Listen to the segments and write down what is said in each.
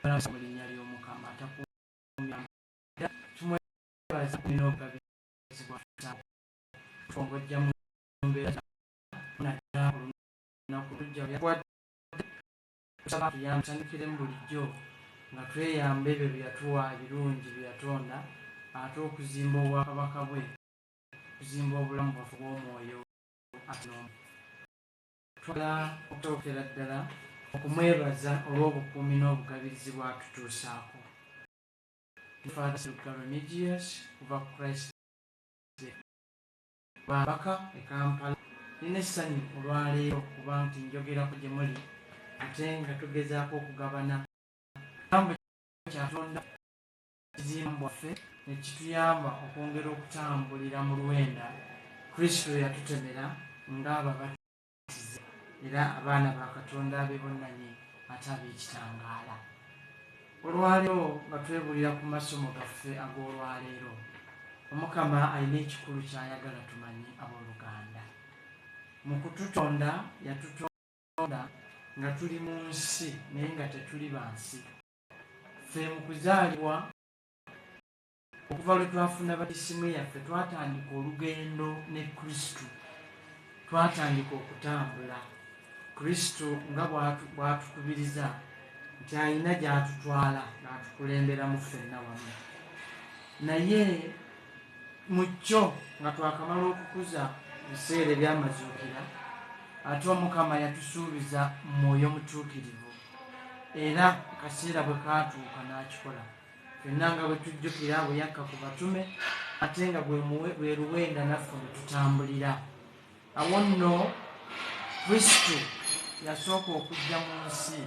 mu linnya ly'Omukama takuumya tumwebaza n'obugabizibwa tongojja mu mbeera naddala olunaku lujja tusaba tuyambisanyukiremu bulijjo nga tweyamba ebyo bye yatuwa ebirungi bye yatonda ate okuzimba obwakabaka bwe okuzimba obulamu bwaffe bw'omwoyo atinomu twala okutookera ddala okumwebaza olw'obukuumi n'obugabirizi bwatutuusaako. Father Sserugga Remigious kuva ku Christ babaka e Kampala. Nina essanyu olwaleero kuba nti njogerako gye muli ate nga tugezaako okugabana kigambo kyatonda ekizimba bwaffe ne kituyamba okwongera okutambulira mu luwenda Kristo yatutemera ng'ababatiza era abaana ba Katonda ab'ebonnanyi ate ab'ekitangaala. Olwaleero nga twebulira ku masomo gaffe ag'olwaleero, Omukama alina ekikulu ky'ayagala tumanyi abooluganda. Mu kututonda yatutonda nga tuli mu nsi naye nga tetuli ba nsi. Ffe mu kuzaalibwa okuva lwe twafuna batisimu yaffe twatandika olugendo ne Kristo, twatandika okutambula Kristo nga bw'atukubiriza nti alina gy'atutwala n'atukulemberamu ffenna wamu. Naye mu kyo nga twakamala okukuza ebiseera ebyamazuukira, ate Omukama yatusuubiza Mwoyo Mutuukirivu era akaseera bwe kaatuuka n'akikola. Ffenna nga bwe tujjukira bwe yakka ku batume ate nga bwe luwenda naffe ne tutambulira. Awo nno Kristo yasooka okujja mu nsi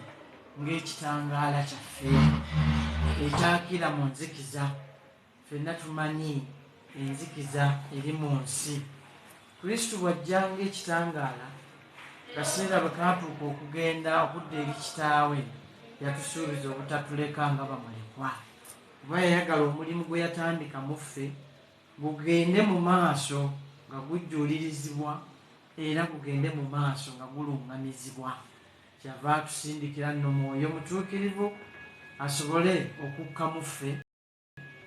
ng'ekitangaala kyaffe ekyakira mu nzikiza. Ffenna tumanyi enzikiza eri mu nsi. Kristo bw'ajja ng'ekitangaala, kaseera bwe kaatuuka okugenda okudda eri Kitaawe, yatusuubiza obutatuleka nga bamulekwa, kuba yayagala omulimu gwe yatandika mu ffe gugende mu maaso nga gujjuulirizibwa era gugende mu maaso nga guluŋŋamizibwa. Kyava atusindikira nno Mwoyo Mutuukirivu asobole okukka mu ffe,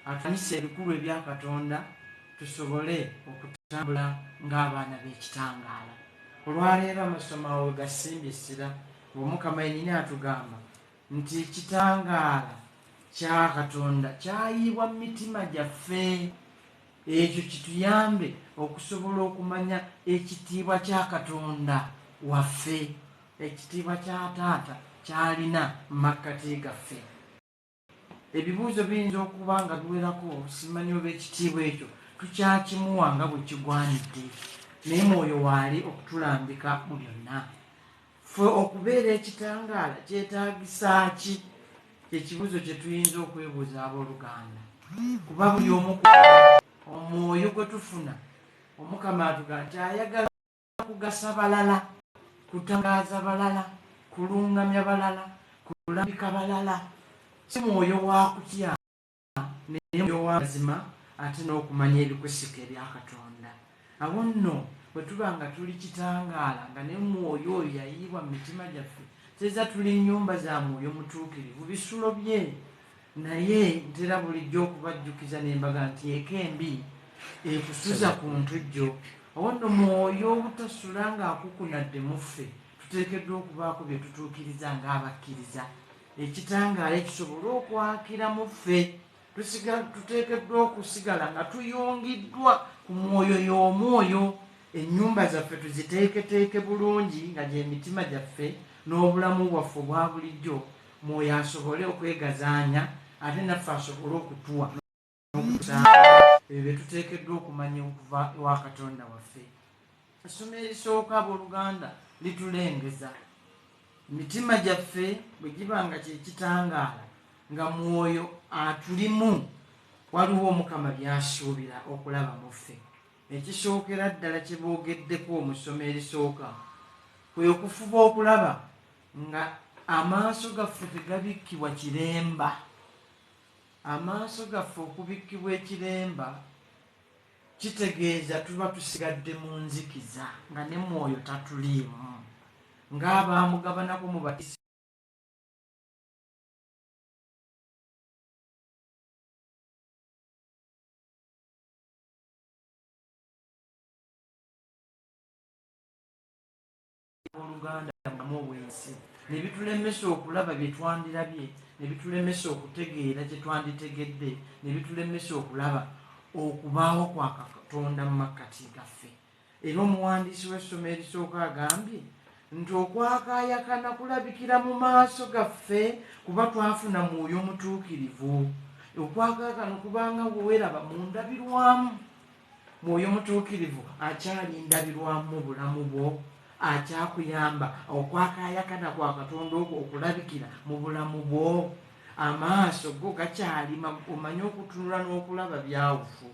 atuyise ebikulu ebya Katonda tusobole okutambula ng'abaana b'ekitangaala. Olwaleero amasomo awo we gasimbye essira, ng'Omukama yennyini atugamba nti ekitangaala kya Katonda kyayiibwa mu mitima gyaffe. Ekyo kituyambe okusobola okumanya ekitiibwa kya Katonda waffe, ekitiibwa kya Taata ky'alina mu makkati gaffe. Ebibuuzo biyinza okuba nga biwerako, simanyi oba ekitiibwa ekyo tukyakimuwa nga bwe kigwanidde, naye Mwoyo waali okutulambika mu byonna. Ffe okubeera ekitangaala kyetaagisa ki? Ekibuuzo kye tuyinza okwebuuza abooluganda, kuba buli omu omwoyo gwe tufuna, Omukama atugamba nti ayagala kugasa balala, kutangaaza balala, kulungamya balala, kulambika balala. Si mwoyo wa kutya naye mwoyo wa mazima ate n'okumanya ebikusika ebya Katonda. Awo nno bwe tuba nga tuli kitangaala nga ne mwoyo oyo yayiibwa mu mitima gyaffe, teza tuli nnyumba za Mwoyo Mutuukirivu, bisulo bye. Naye ntera bulijjo okubajjukiza ne mbaga nti eka embi ekusuza ku ntujjo. Awo nno mwoyo obutasula ng'akukunadde mu ffe, tuteekeddwa okubaako bye tutuukiriza ng'abakkiriza, ekitangaala ekisobole okwakira mu ffe. Tuteekeddwa okusigala nga tuyungiddwa ku mwoyo y'omwoyo. Ennyumba zaffe tuziteeketeeke bulungi nga gy'emitima gyaffe n'obulamu bwaffe obwa bulijjo, Mwoyo asobole okwegazaanya ate naffe asobole okutuwa ebyo bye tuteekeddwa okumanya okuva ewa Katonda waffe. Essomo erisooka abooluganda litulengeza emitima gyaffe bwe giba nga kyekitangaala nga Mwoyo atulimu, waliwo Omukama by'asuubira okulaba mu ffe. Ekisookera ddala kye boogeddeko mu ssomo erisooka kwe okufuba okulaba nga amaaso gaffe tegabikkibwa kiremba. Amaaso gaffe okubikkibwa ekiremba kitegeeza tuba tusigadde mu nzikiza nga ne Mwoyo tatuliimu, ng'abaamugabanaku mu batisi Oluganda mu bwensi ne bitulemesa okulaba bye twandirabye, ne bitulemesa okutegeera kye twanditegedde, ne bitulemesa okulaba okubaawo kwa Katonda mu makkati gaffe. Era omuwandiisi w'essomo erisooka agambye nti okwakaayakana kulabikira mu maaso gaffe kuba twafuna mwoyo mutuukirivu. Okwakaayakana kubanga weeraba mu ndabirwamu. Mwoyo mutuukirivu akyali ndabirwamu mu bulamu bwo, akyakuyamba okwakaayakana kwa Katonda okwo okulabikira mu bulamu bwo. Amaaso go gakyali omanye okutunula n'okulaba byawufu.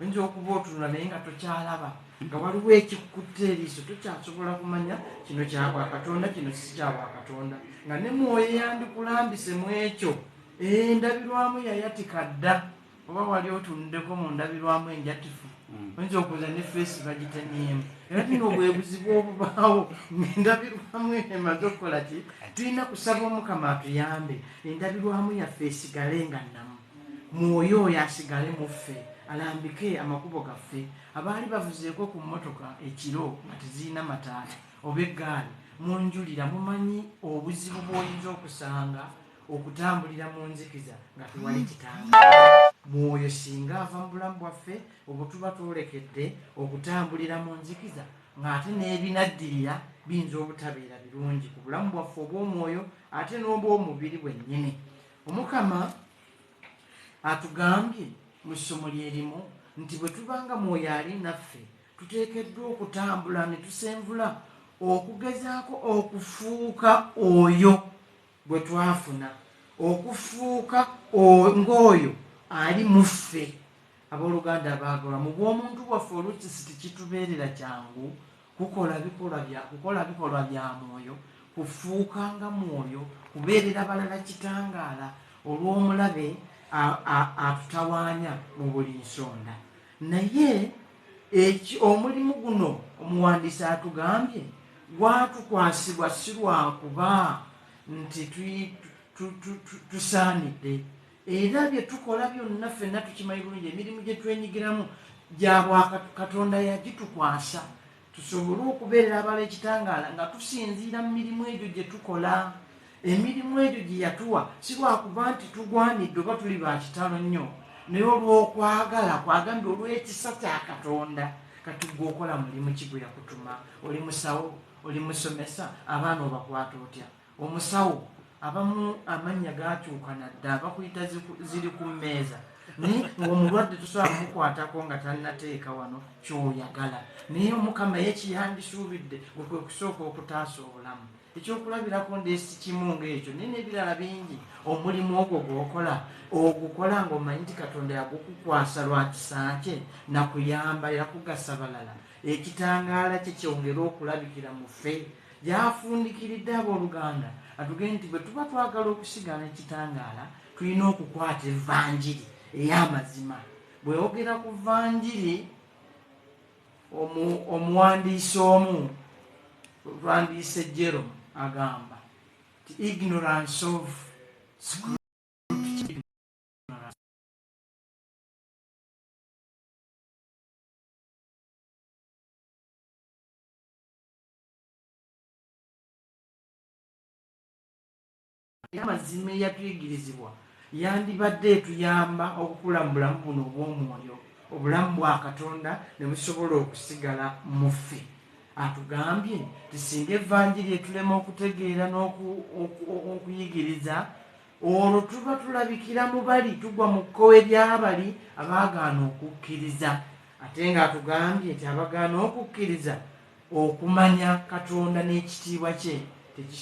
Oyinza okuba otunula naye nga tokyalaba, nga waliwo ekikutte eriiso, tokyasobola kumanya kino kyabwa Katonda, kino si kyabwa Katonda, nga ne mwoyo yandikulambise mu ekyo. Endabirwamu yayatika dda, oba wali otunuddeko mu ndabirwamu enjatifu, oyinza okuza ne feesi bagitemyemu. Era bino bwe buzibu obubaawo ng'endabirwamu emaze okukola ki? Tulina kusaba Omukama atuyambe endabirwamu yaffe esigale nga nnamu, mwoyo oyo asigale mu ffe, alambike amakubo gaffe. Abaali bavuzeeko ku mmotoka ekiro nga tezirina mataala oba eggaali, munjulira mumanyi obuzibu bw'oyinza okusanga okutambulira mu nzikiza nga tuwali kitanga. Mwoyo singa ava mu bulamu bwaffe, obwo tuba twolekedde okutambulira mu nzikiza ng'ate n'ebinaddirira biyinza obutabeera birungi ku bulamu bwaffe obw'omwoyo ate n'obw'omubiri bwennyini. Omukama atugambye mu ssomo lyerimu nti bwe tubanga mwoyo ali naffe tuteekeddwa okutambula ne tusenvula okugezaako okufuuka oyo bwe twafuna, okufuuka ng'oyo ali mu ffe. Abooluganda abaagalwa, mu bw'omuntu bwaffe oluusi tekitubeerera kyangu kukola bikolwa bya mwoyo, kufuuka nga mwoyo, kubeerera balala kitangaala olw'omulabe atutawaanya mu buli nsonda. Naye omulimu guno omuwandiisi atugambye gwatukwasibwa si lwakuba nti tusaanidde, era bye tukola byonna ffenna tukimanyi bulungi, emirimu gye twenyigiramu gyabwa Katonda yagitukwasa tusobole okubeerera abala ekitangaala nga tusinziira mu mirimu egyo gye tukola. Emirimu egyo gye yatuwa si lwakuba nti tugwanidde oba tuli ba kitalo nnyo, naye olw'okwagala kwagambye olw'ekisa kya Katonda kati gwe okola mulimu ki gwe yakutuma. Oli musawo, oli musomesa, abaana obakwata otya? Omusawo abamu amannya gakyuka nadda, bakuyita ziri ku mmeeza, naye ng'omulwadde tosobola kumukwatako nga tannateeka wano kyoyagala. Naye Omukama ye kiyandisuubidde gwe kwe kusooka okutaasa obulamu. Ekyokulabirako ndeesi kimu ng'ekyo, naye n'ebirala bingi. Omulimu ogwo gw'okola ogukola ng'omanyi nti Katonda yagukukwasa lwa kisa kye, nakuyamba yakugasa balala. Ekitangaala kye kyongera okulabikira mu ffe. Gyafundikiridde abooluganda atugende nti bwe tuba twagala okusigala ekitangaala tulina okukwata evvanjiri ey'amazima. Bweyogera ku vvanjiri, omuwandiisi omu lwandiise Jerome agamba nti ignorance of scripture, amazima eyatuyigirizibwa yandibadde etuyamba okukula mu bulamu buno obw'omwoyo, obulamu bwa Katonda ne busobola okusigala mu ffe. Atugambye nti singa evvanjiri etulema okutegeera n'okuyigiriza, olwo tuba tulabikira mu bali, tugwa mu kkowe ly'abali abaagaana okukkiriza. Ate ng'atugambye nti abagaana okukkiriza, okumanya Katonda n'ekitiibwa kye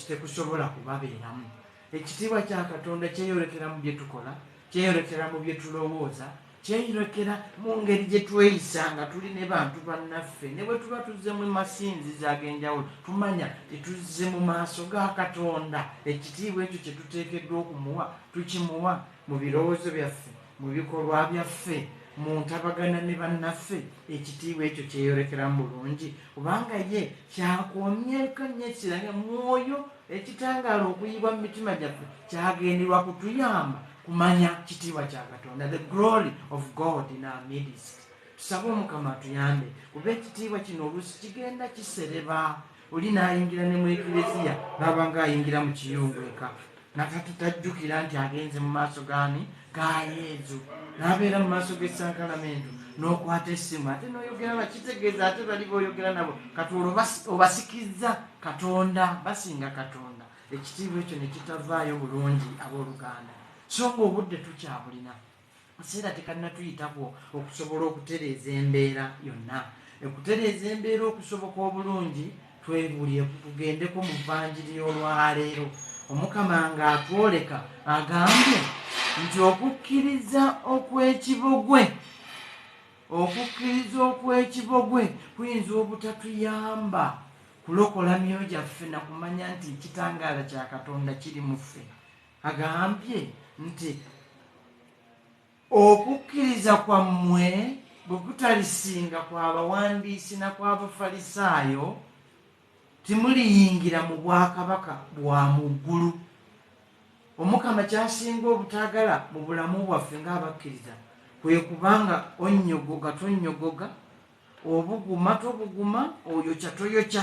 tekusobola kubabeeramu. Ekitiibwa kya Katonda kyeyolekera mu bye tukola, kyeyolekera mu bye tulowooza, kyeyolekera mu ngeri gye tweyisa nga tuli ne bantu bannaffe. Ne bwe tuba tuzze mu masinzizo ag'enjawulo, tumanya tetuzze mu maaso ga Katonda. Ekitiibwa ekyo kye tuteekeddwa okumuwa, tukimuwa mu birowoozo byaffe, mu bikolwa byaffe, mu ntabagana ne bannaffe. Ekitiibwa ekyo kyeyolekera mu bulungi kubanga ye kyakomyeko nnyo ekiranga mwoyo ekitangaala okuyibwa mu mitima gyaffe, kyagenderwa kutuyamba kumanya kitiibwa kya Katonda, the glory of God in our midst. tusabe Omukama atuyambe kuba ekitiibwa kino oluusi kigenda kisereba oli n'ayingira ne mu eklesiya n'aba ng'ayingira mu kiyungu eka nakatutajjukira nti agenze mu maaso gaani ga Yezu n'abeera mu maaso g'essankalamentu n'okwata essimu ate n'oyogera bakitegeeza ate bali b'oyogera nabo kati olwo obasikizza Katonda basinga Katonda ekitiibwa ekyo ne kitavaayo bulungi abooluganda so ng'obudde tukyabulina ekiseera tekanatuyitako okusobola okutereeza embeera yonna okutereeza embeera okusoboka obulungi twebulye tugendeko mu vvanjiri y'olwaleero Omukama ng'atwoleka agambye nti okukkiriza okw'ekibogwe kuyinza obutatuyamba kulokola myoyo gyaffe na kumanya nti ekitangaala kya Katonda kiri mu ffe. Agambye nti okukkiriza kwammwe bwe kutalisinga kw'abawandiisi na kw'Abafalisaayo timuliyingira mu bwakabaka bwa mu ggulu. Omukama kyasinga obutaagala mu bulamu bwaffe ng'abakkiriza kwe kubanga onnyogoga tonnyogoga, obuguma tobuguma, oyokya toyokya.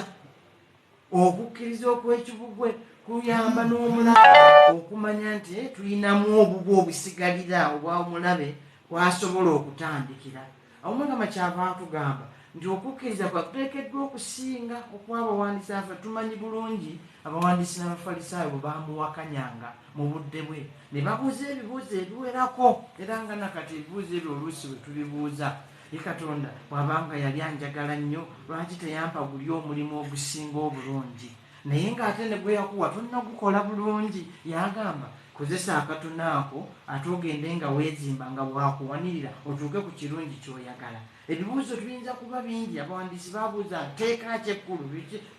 Okukkiriza okw'ekibugwe kuyamba n'omulabe okumanya nti tulinamu obubwe obusigalira obwa omulabe kwasobola okutandikira. Awo Mukama kyava atugamba nti okukkiriza kwakuteekeddwa okusinga okw'abawandiisi affe. Tumanyi bulungi abawandiisi n'Abafalisaayo bwe bamuwakanyanga mu budde bwe ne babuuza ebibuuzo ebiwerako era nga nakati ebibuuzo ebyo oluusi bwe tubibuuza Katonda bw'abanga yali anjagala nnyo lwaki teyampa guli omulimu ogusinga obulungi naye ng'ate ne gwe yakuwa tonnagukola bulungi. Yagamba kozesa akatono ako ate ogende nga weezimba nga bwakuwanirira otuuke ku kirungi ky'oyagala. Ebibuuzo tuyinza kuba bingi, abawandiisi babuuza nteeka ki ekkulu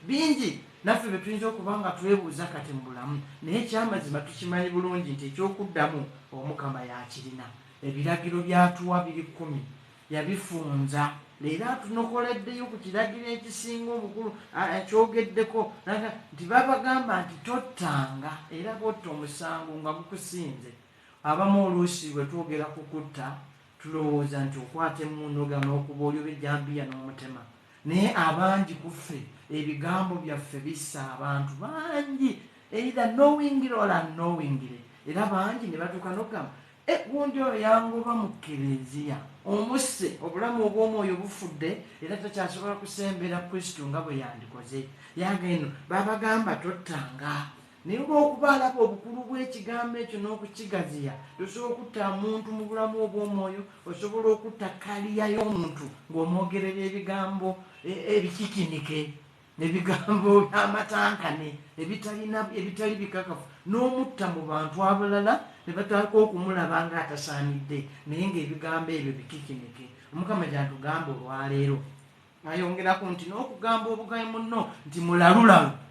bingi naffe bye tuyinza okuba nga twebuuza kati mu bulamu, naye ekyamazima tukimanyi bulungi nti ekyokuddamu Omukama yakirina. Ebiragiro byatuwa 10 yabifunza leero atunokoleddeyo ku kiragiro ekisinga obukulu ekyogeddeko nti babagamba nti tottanga era botta omusango nga gukusinze. Abamu oluusi bwe twogera ku kutta tulowooza nti okwata emmunoga n'okuba oli obejjambiya n'omutema, naye abangi ku ffe ebigambo byaffe bissa abantu bangi either knowingly or unknowingly, era bangi ne batuuka n'okugamba gundi oyo yangoba mu Kkereziya omusse obulamu obw'omwoyo bufudde era takyasobola kusembera Kristo nga bwe yandikoze. Yageno babagamba tottanga naye olw'okuba alaba obukulu bw'ekigambo ekyo n'okukigaziya tosobola okutta muntu mu bulamu obw'omwoyo, osobola okutta kaliya y'omuntu ng'omwogerera ebigambo ebikikinike, ebigambo by'amatankane ebitali bikakafu, n'omutta mu bantu abalala ne batandika okumulaba ng'atasaanidde naye ng'ebigambo ebyo bikikinike. Omukama gy'atugamba olwaleero ayongerako nti n'okugamba obugayi munno nti mulalulalu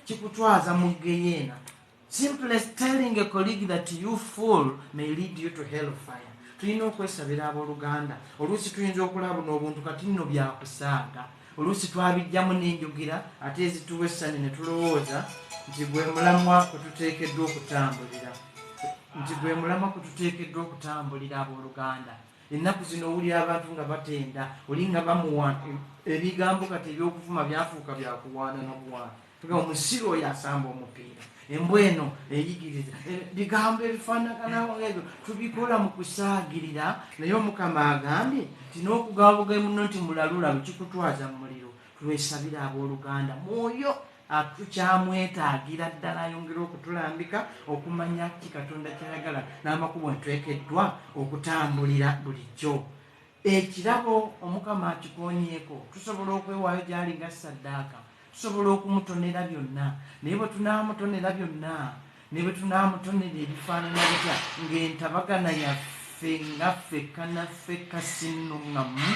kikutwaza mu geyeena. Simply telling a colleague that you fool may lead you to hellfire. Tulina okwesabira abooluganda. Oluusi tuyinza okulaba n'obuntu kati nno byakusaaga. Oluusi twabijjamu n'enjogira ate ezituwa essanyu ne tulowooza nti gwe mulamwa kwe tuteekeddwa okutambulira abooluganda. Ennaku zino owulira abantu nga batenda oli nga bamuwa ebigambo kati ebyokuvuma byafuuka byakuwaana n'okuwaana. Tuga omusiru oyo asamba omupiira, embwa eno eyigiriza, bigambo ebifaanaganawo ebyo tubikola mu kusaagirira. Naye Omukama agambye nti n'okugamba bugayi munno nti mulalulalu kikutwaza mu muliro. Twesabira abooluganda mwoyo tukyamwetaagira ddala ayongera okutulambika okumanya ki Katonda kyayagala n'amakubo ntwekeddwa okutambulira bulijjo. Ekirabo Omukama akikoonyeeko tusobola okwewaayo gy'ali nga ssaddaaka, tusobola okumutonera byonna. Naye bwe tunaamutonera byonna, ne bwe tunaamutonera ebifaanana bitya ng'entabagana yaffe nga ffekka naffekka sinnuŋŋamu,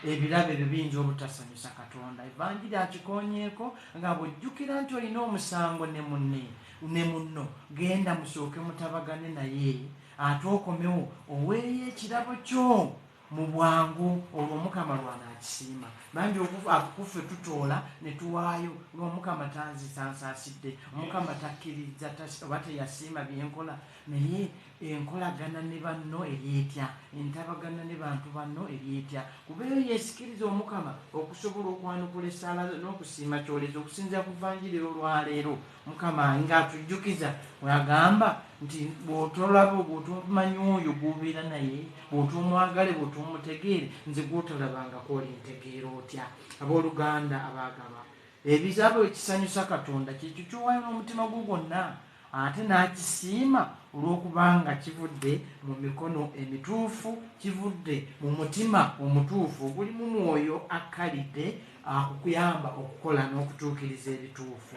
ebirabe byo biyinza obutasanyusa Katonda. Evanjiri akikoonyeeko nga bw'ojjukira nti olina omusango ne munno, genda musooke mutabagane naye ate okomewo oweeyo ekirabo kyo mu bwangu olwo Mukama lw'anaakisiima. Bangi akufe tutoola ne tuwaayo ng'Omukama tanzisaasidde, Omukama takkiriza oba teyasiima byenkola, naye enkolagana ne banno eryetya, entabagana ne bantu banno eryetya. Kuba eyo yeesikiriza Omukama okusobola okwanukula essaala n'okusiima kyolezo okusinziira ku Vvanjiri olwaleero. Mukama ng'atujjukiza bw'agamba nti bw'otolaba bw'otomanyi oyo gw'obeera naye, bw'otomwagale bw'otomutegeere, nze gw'otolabangako olintegeera otya. Abooluganda abaagaba, ebizaabo ekisanyusa Katonda kyekyo ky'owaayo n'omutima gwo gwonna, ate n'akisiima olw'okubanga kivudde mu mikono emituufu, kivudde mu mutima omutuufu ogulimu mwoyo akkalidde akukuyamba okukola n'okutuukiriza ebituufu.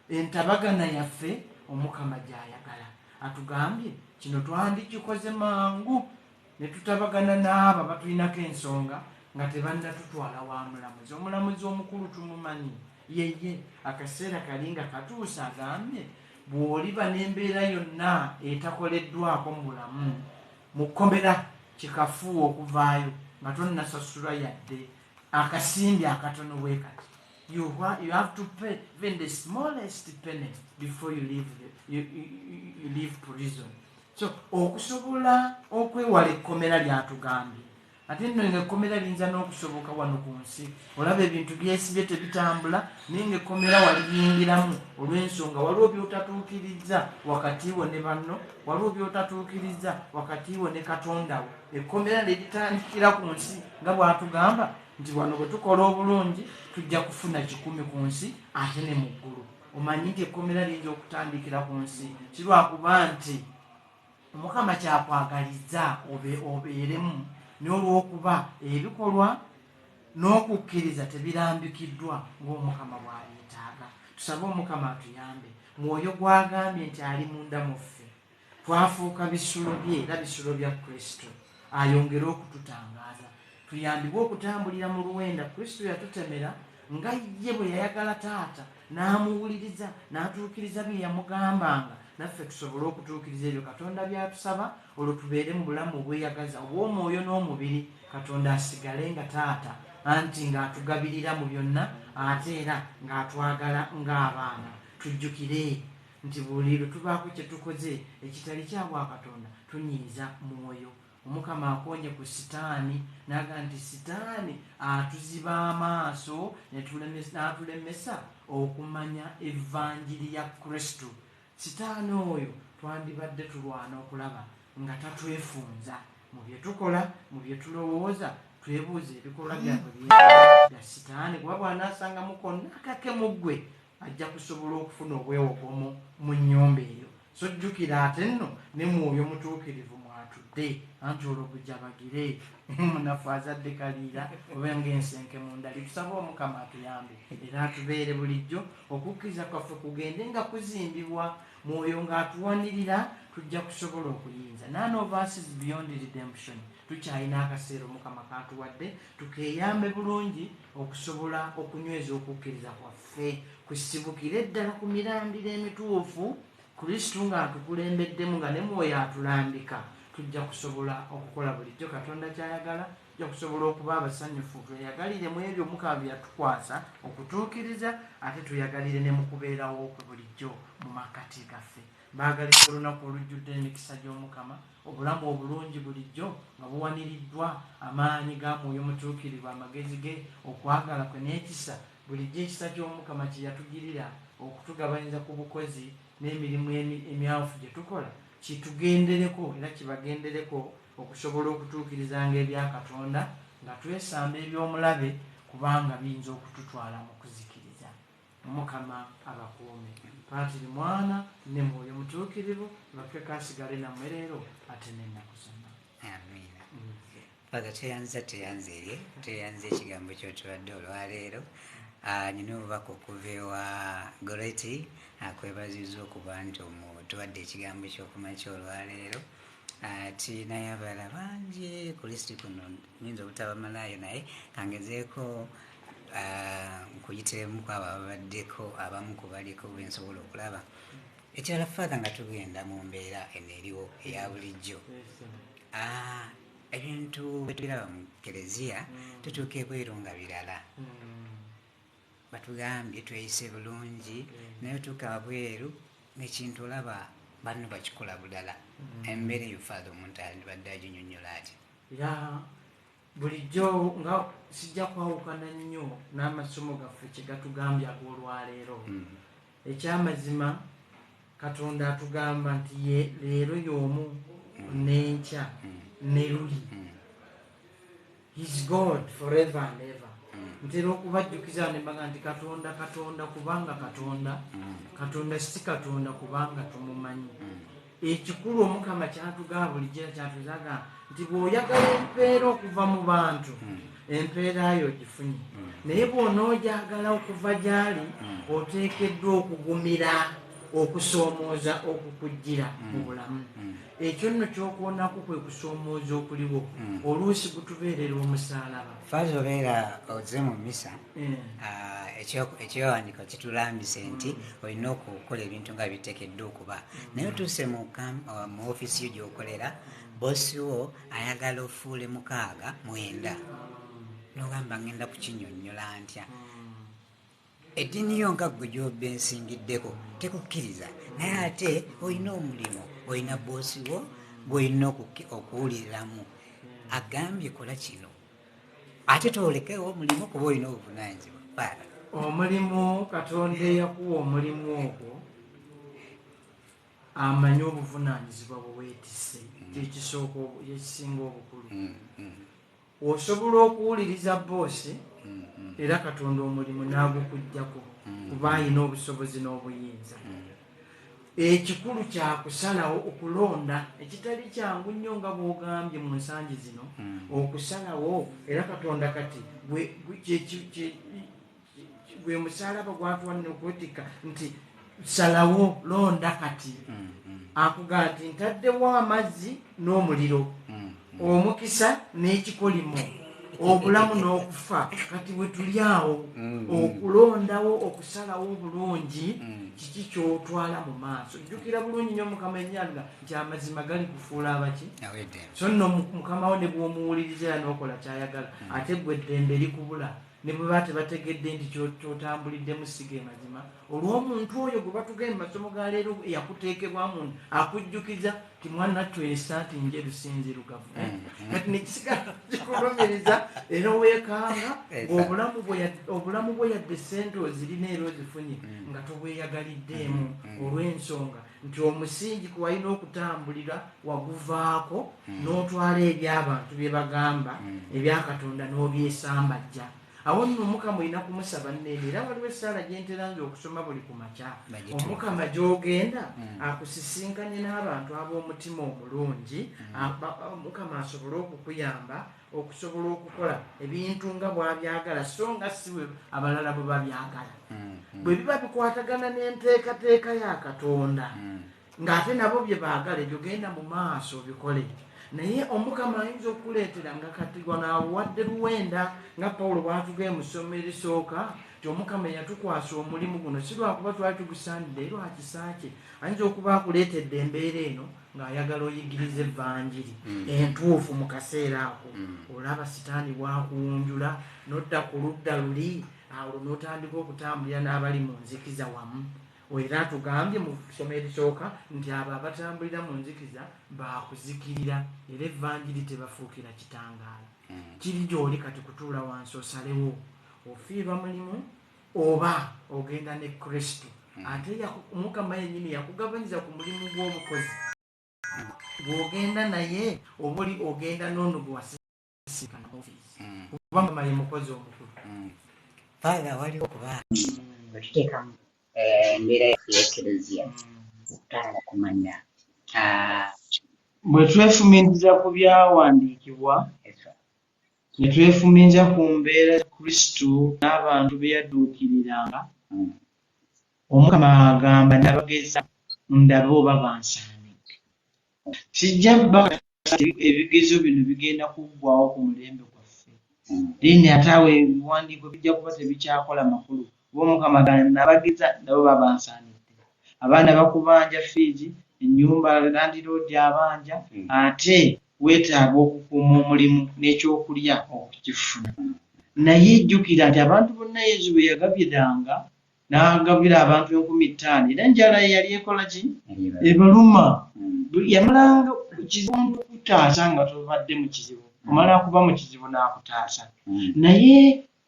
Entabagana yaffe Omukama gy'ayagala. Atugambye kino twandikikoze mangu ne tutabagana n'abo batulinako ensonga nga tebannatutwala wa mulamuzi. Omulamuzi omukulu tumumanyi, yeye akaseera kali nga katuuse. Agambye bw'oliba n'embeera yonna etakoleddwako mu bulamu, mu kkomera kikafuuwa okuvaayo nga tonnasasula yadde akasimbi akatono bwe kati. You have to pay even the smallest penny before you leave prison. So okusobola okwewala ekkomera lyatugambye. Ate nno ng'ekkomera liyinza n'okusoboka wano ku nsi. Olaba ebintu byesibye tebitambula, naye ng'ekkomera waliyingiramu olw'ensonga waliwo by'otatuukiriza wakati wo ne banno, waliwo by'otatuukiriza wakati wo ne Katonda wo. Ekkomera lyeritandikira ku nsi nga bw'atugamba nti wano bwe tukola obulungi tujja kufuna 10 ku nsi ate ne mu ggulu. Omanyi nti ekkomera liyinza okutandikira ku nsi, kirwakuba nti Omukama kyakwagaliza obeeremu, n'olw'okuba ebikolwa n'okukkiriza tebirambikiddwa ng'Omukama bw'abyetaaga. Tusabe Omukama atuyambe. Mwoyo gw'agambye nti ali munda mu ffe, twafuuka bisulo bye era bisulo bya Kristo, ayongere okututangaaza. Tuyambibwe okutambulira mu luwenda Kristo yatutemera nga ye bwe yayagala Taata, n'amuwuliriza n'atuukiriza bye yamugambanga, naffe tusobole okutuukiriza ebyo Katonda byatusaba, olwo tubeere mu bulamu obweyagaza obw'omwoyo n'omubiri. Katonda asigale nga Taata, anti ng'atugabirira mu byonna, ate era ng'atwagala ng'abaana. Tujjukire nti buli lwe tubaako kye tukoze ekitali kya Bwakatonda tunyiiza mwoyo. Omukama akonye ku Sitaani n'aga nti Sitaani atuziba amaaso n'atulemesa okumanya evvanjiri ya Kristo. Sitaani oyo twandibadde tulwana okulaba nga tatwefunza mu bye tukola, mu bye tulowooza. Twebuuze ebikolwa byabwe bya Sitaani, kuba bw'anaasangamu konna akake mu ggwe ajja kusobola okufuna obwewogomo mu nnyumba eyo. So jjukira ate nno ne mwoyo mutuukirivu mwatudde, anti olwo bujabagire munafu azadde kaliira oba ng'ensenke mu ndali. Tusabe Omukama atuyambe era atubeere bulijjo okukkiriza kwaffe kugende nga kuzimbibwa, mwoyo ng'atuwanirira, tujja kusobola okuyinza. None of us is beyond redemption. Tukyalina akaseera Omukama katuwadde tukeeyambe bulungi okusobola okunyweza okukkiriza kwaffe, kusibukire ddala ku mirandiro emituufu, Kristo ng'atukulembeddemu nga ne mwoyo atulambika. Tujja kusobola okukola bulijjo Katonda ky'ayagala, tujja kusobola okuba abasanyufu. Tweyagalire mu ebyo Omukama bye yatukwasa okutuukiriza, ate tuyagalire ne mu kubeerawo okwe bulijjo mu makkati gaffe. Baagaliza olunaku olujjudde emikisa gy'Omukama, obulamu obulungi bulijjo nga buwaniriddwa amaanyi ga mwoyo mutuukirivu, amagezi ge, okwagala kwe n'ekisa. Bulijjo ekisa ky'Omukama kye yatugirira okutugabanyiriza ku bukozi n'emirimu emyawufu gye tukola kitugendereko era kibagendereko okusobola okutuukirizanga ebya Katonda nga twesamba eby'omulabe, kubanga biyinza okututwala mu kuzikiriza. Omukama abakuume. Paatiri Mwana ne mwoyo mutuukirivu bakkeko asigale nammwe leero ate n'ennaku zonna. Amiina. Paka tweyanze ekigambo ky'otubadde olwaleero. Nina obubaka okuva ewa Goreti akwebaziza okuba nti tuwadde ekigambo ky'okumakya olwaleero. Naye abalala bangi ku lisiti kuno nyinza obutabamalayo, naye kangezeeko nkuyitiremu ku abo ababaddeko, abamu ku baliko bensobola okulaba. Ekirala Father nga tugenda mu mbeera eno eriwo eya bulijjo. ebintu bwetubiraba mu kereziya tutuuka ebweru nga birala. Batugambye tweyise bulungi naye otuuka wabweru n'ekintu olaba banno bakikola bulala. Embeera eyo faada omuntu alibadde aginyonnyola ati. Era bulijjo nga sijja kwawukana nnyo n'amasomo gaffe kye gatugambye ag'olwaleero. Ekyamazima Katonda atugamba nti leero y'omu n'enkya ne luli. He's God forever and ever. Ntera okubajjukiza ne mbaga nti Katonda Katonda kubanga Katonda, Katonda si Katonda kubanga tumumanyi. Ekikulu Omukama kyatugamba bulijjo kyatuzaga nti bw'oyagala empeera okuva mu bantu empeera yo gifunye, naye bw'onoojagala okuva gy'ali oteekeddwa okugumira okusoomooza okukujjira mu bulamu. Ekyo nno ky'okuwonako kwe kusoomooza okuliwo oluusi gutubeerera omusaalaba. Faazi obeera ozze mu mmisa ekyowandiiko kitulambise nti olina okukola ebintu nga biteekeddwa okuba, naye otuuse mu ofiisi yo gy'okolera boosi wo ayagala ofuule 6-9 n'ogamba ngenda kukinnyonnyola ntya. Eddiini yo nga ggwe gy'oba ensingiddeko tekukkiriza, naye ate olina omulimu, olina boosi wo gw'olina okuwuliriramu agambye kola kino, ate tolekewo omulimu kuba olina obuvunaanyizibwa. Omulimu Katonda eyakuwa omulimu ogwo amanyi obuvunaanyizibwa bwe weetisse, kyekisinga obukulu. Osobola okuwuliriza boosi era Katonda omulimu n'agukuggyako kuba ayina obusobozi n'obuyinza. Ekikulu kyakusalawo okulonda, ekitali kyangu nnyo nga bw'ogambye mu nsangi zino, okusalawo. Era Katonda kati gwe musaalaba gwatuwanira okwetikka nti salawo, londa kati. Akugamba nti ntaddewo amazzi n'omuliro, omukisa n'ekikolimo, obulamu n'okufa. Kati bwe tuli awo okulondawo, okusalawo obulungi kiki ky'otwala mu maaso. Jjukira bulungi nnyo Mukama ennyaga nti amazima gali kufuula abaki. So nno Mukama wo ne bw'omuwuliriza n'okola ky'ayagala, ate ggwe eddembe likubula. Ne bwe baba tebategedde nti kyotambuliddemu si ge mazima, olw'omuntu oyo gwe batugenda mu masomo ga leero eyakuteekebwamu akujjukiza ti mwana twesa nti nje lusinzirugavu. Kati nekisigala kikulumiririza era weekanga obulamu bwe yadde ssente ozirina era ozifunye nga tobweyagaliddeemu olw'ensonga nti omusingi kwe walina okutambulira waguvaako n'otwala eby'abantu bye bagamba ebya Katonda n'obyesambajja. Awo nno Omukama olina kumusaba nneene. Era waliwo essaala gye ntera nze okusoma buli ku makya. Omukama gy'ogenda akusisinkanye n'abantu ab'omutima omulungi, Omukama asobole okukuyamba okusobola okukola ebintu nga bw'abyagala so nga si bwe abalala bwe babyagala. Bwe biba bikwatagana n'enteekateeka ya Katonda ng'ate nabo bye baagala, ebyo genda mu maaso bikole. Naye Omukama ayinza okuleetera nga kati wadde luwenda nga Pawulo bw'atugee mu ssomo erisooka nti Omukama yatukwasa omulimu guno si lwakuba twali tugusandidde lwa kisa kye. Ayinza okuba akuleetedde embeera eno ng'ayagala oyigiriza evvanjiri entuufu mu kaseera ako. Olaba sitaani bwakuwunjula n'odda ku ludda luli, awo n'otandika okutambulira n'abali mu nzikiza wamu. Era tugambye mu ssomo erisooka nti abo abatambulira mu nzikiza baakuzikirira era evvanjiri tebafuukira kitangaala. Kiri gy'oli kati kutuula wansi osalewo ofiirwa mulimu oba ogenda ne Kristo. Ate Omukama yennyini yakugabanyiza ku mulimu gw'obukozi gw'ogenda naye oba oli ogenda n'ono gwe wasisinkana ofiisi kuba Mukama ye mukozi omukulu. Father, waliwo okuba okiteekamu embeera y'ekereziya okutanga kumanya bwe twefumiitiriza ku byawandiikibwa ne twefumiitiriza ku mbeera ya Kristo n'abantu be yadduukiriranga, Omukama agamba nabageza ndabe oba bansaanidde. Kijja ebigezo bino bigenda kuggwawo ku mulembe gwaffe. Lini ate awo ebiwandiiko bijja kuba tebikyakola makulu. Omukama nabageza nabo babansaanidde. Abaana bakubanja fiigi, ennyumba landiroodi abanja, ate weetaaga okukuuma omulimu n'ekyokulya okukifuna. Naye jjukira nti abantu bonna Yesu bwe yagabiranga n'agabira abantu 5,000 era enjala ye yali ekola ki? Ebaluma. Yamalanga kizibu omuntu okutaasa nga tobadde mu kizibu, omala kuba mu kizibu n'akutaasa. Naye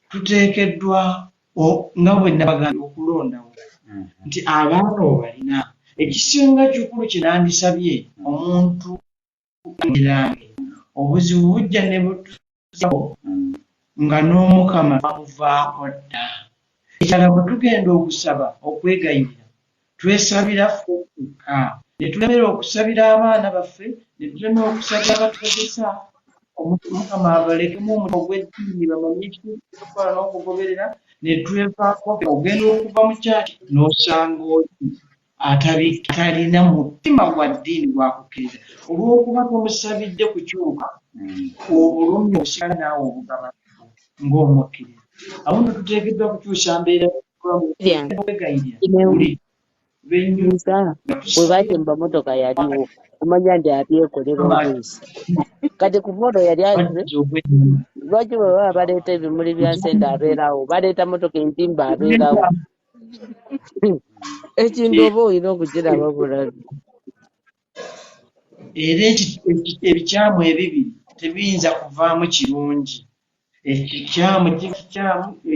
tuteekeddwa nga bwe nabagambye okulondawo nti abaana obalina ekisinga kikulu kinandisabye omuntu erange obuzibu bujja ne butusawo nga n'Omukama bamuvaako dda. Ekirala bwe tugenda okusaba okwegayirira twesabira ffekka ne tulemera okusabira abaana baffe ne tulemera okusabira abatugezesa. Omukama abalekemu omulimu ogw'eddiini bamanye ekituufu n'okugoberera ne twevaako ogenda okuva mu kyaki n'osanga oli atalina mutima gwa ddiini gwakukkiriza olw'okuba tomusabidde kukyuka obulumi obusigala naawe obugaba ng'omukkiriza. Awo nno tuteekeddwa kukyusa mbeera okwegayirira buli bwe batemba motoka yaliwo omanya nti abyekolera oluusi kati ku moto yali aze lwaki bwe baba baleeta ebimuli bya nsente abeerawo baleeta motoka entimba abeerawo ekintu oba olina okukiraba bulabi. Era ebikyamu ebibiri tebiyinza kuvaamu kirungi. Ekikyamu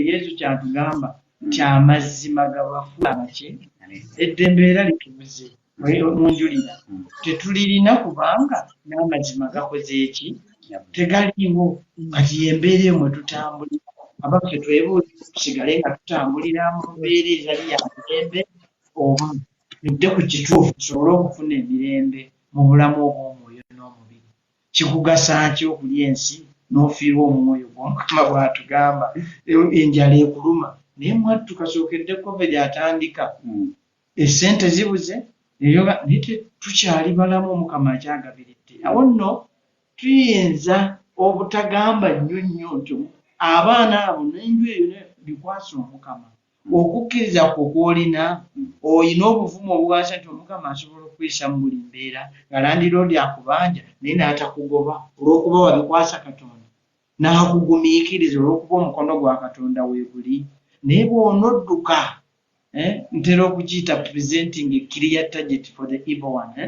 Yesu kyatugamba nti amazima gabafuula abaki eddembe era litubuze munjulira tetulirina kubanga n'amazima gakoze eki tegaliiwo. Kati yembeera eyo mwe tutambulira abaffe twebuuze tusigale nga tutambulira mu mbeera ezali ya mirembe oba tudde ku kituufu tusobole okufuna emirembe mu bulamu obw'omwoyo n'omubiri. Kikugasa ki okulya ensi n'ofiirwa omwoyo gw'Omukama bw'atugamba enjala ekuluma naye mwattu kasookedde COVID atandika essente zibuze naye tukyali balamu Omukama akyagabiridde. Awo nno tuyinza obutagamba nnyo nti abaana abo n'enju eyo bikwasa Omukama. Okukkiriza kwo kw'olina olina obuvumu obuwasa nti Omukama asobola okuyisa mu buli mbeera nga landiroodi akubanja naye n'atakugoba olw'okuba wabikwasa Katonda n'akugumiikiriza olw'okuba omukono gwa Katonda weeguli. Naye bw'onodduka ntera okukiyita presenting a clear target for the evil one.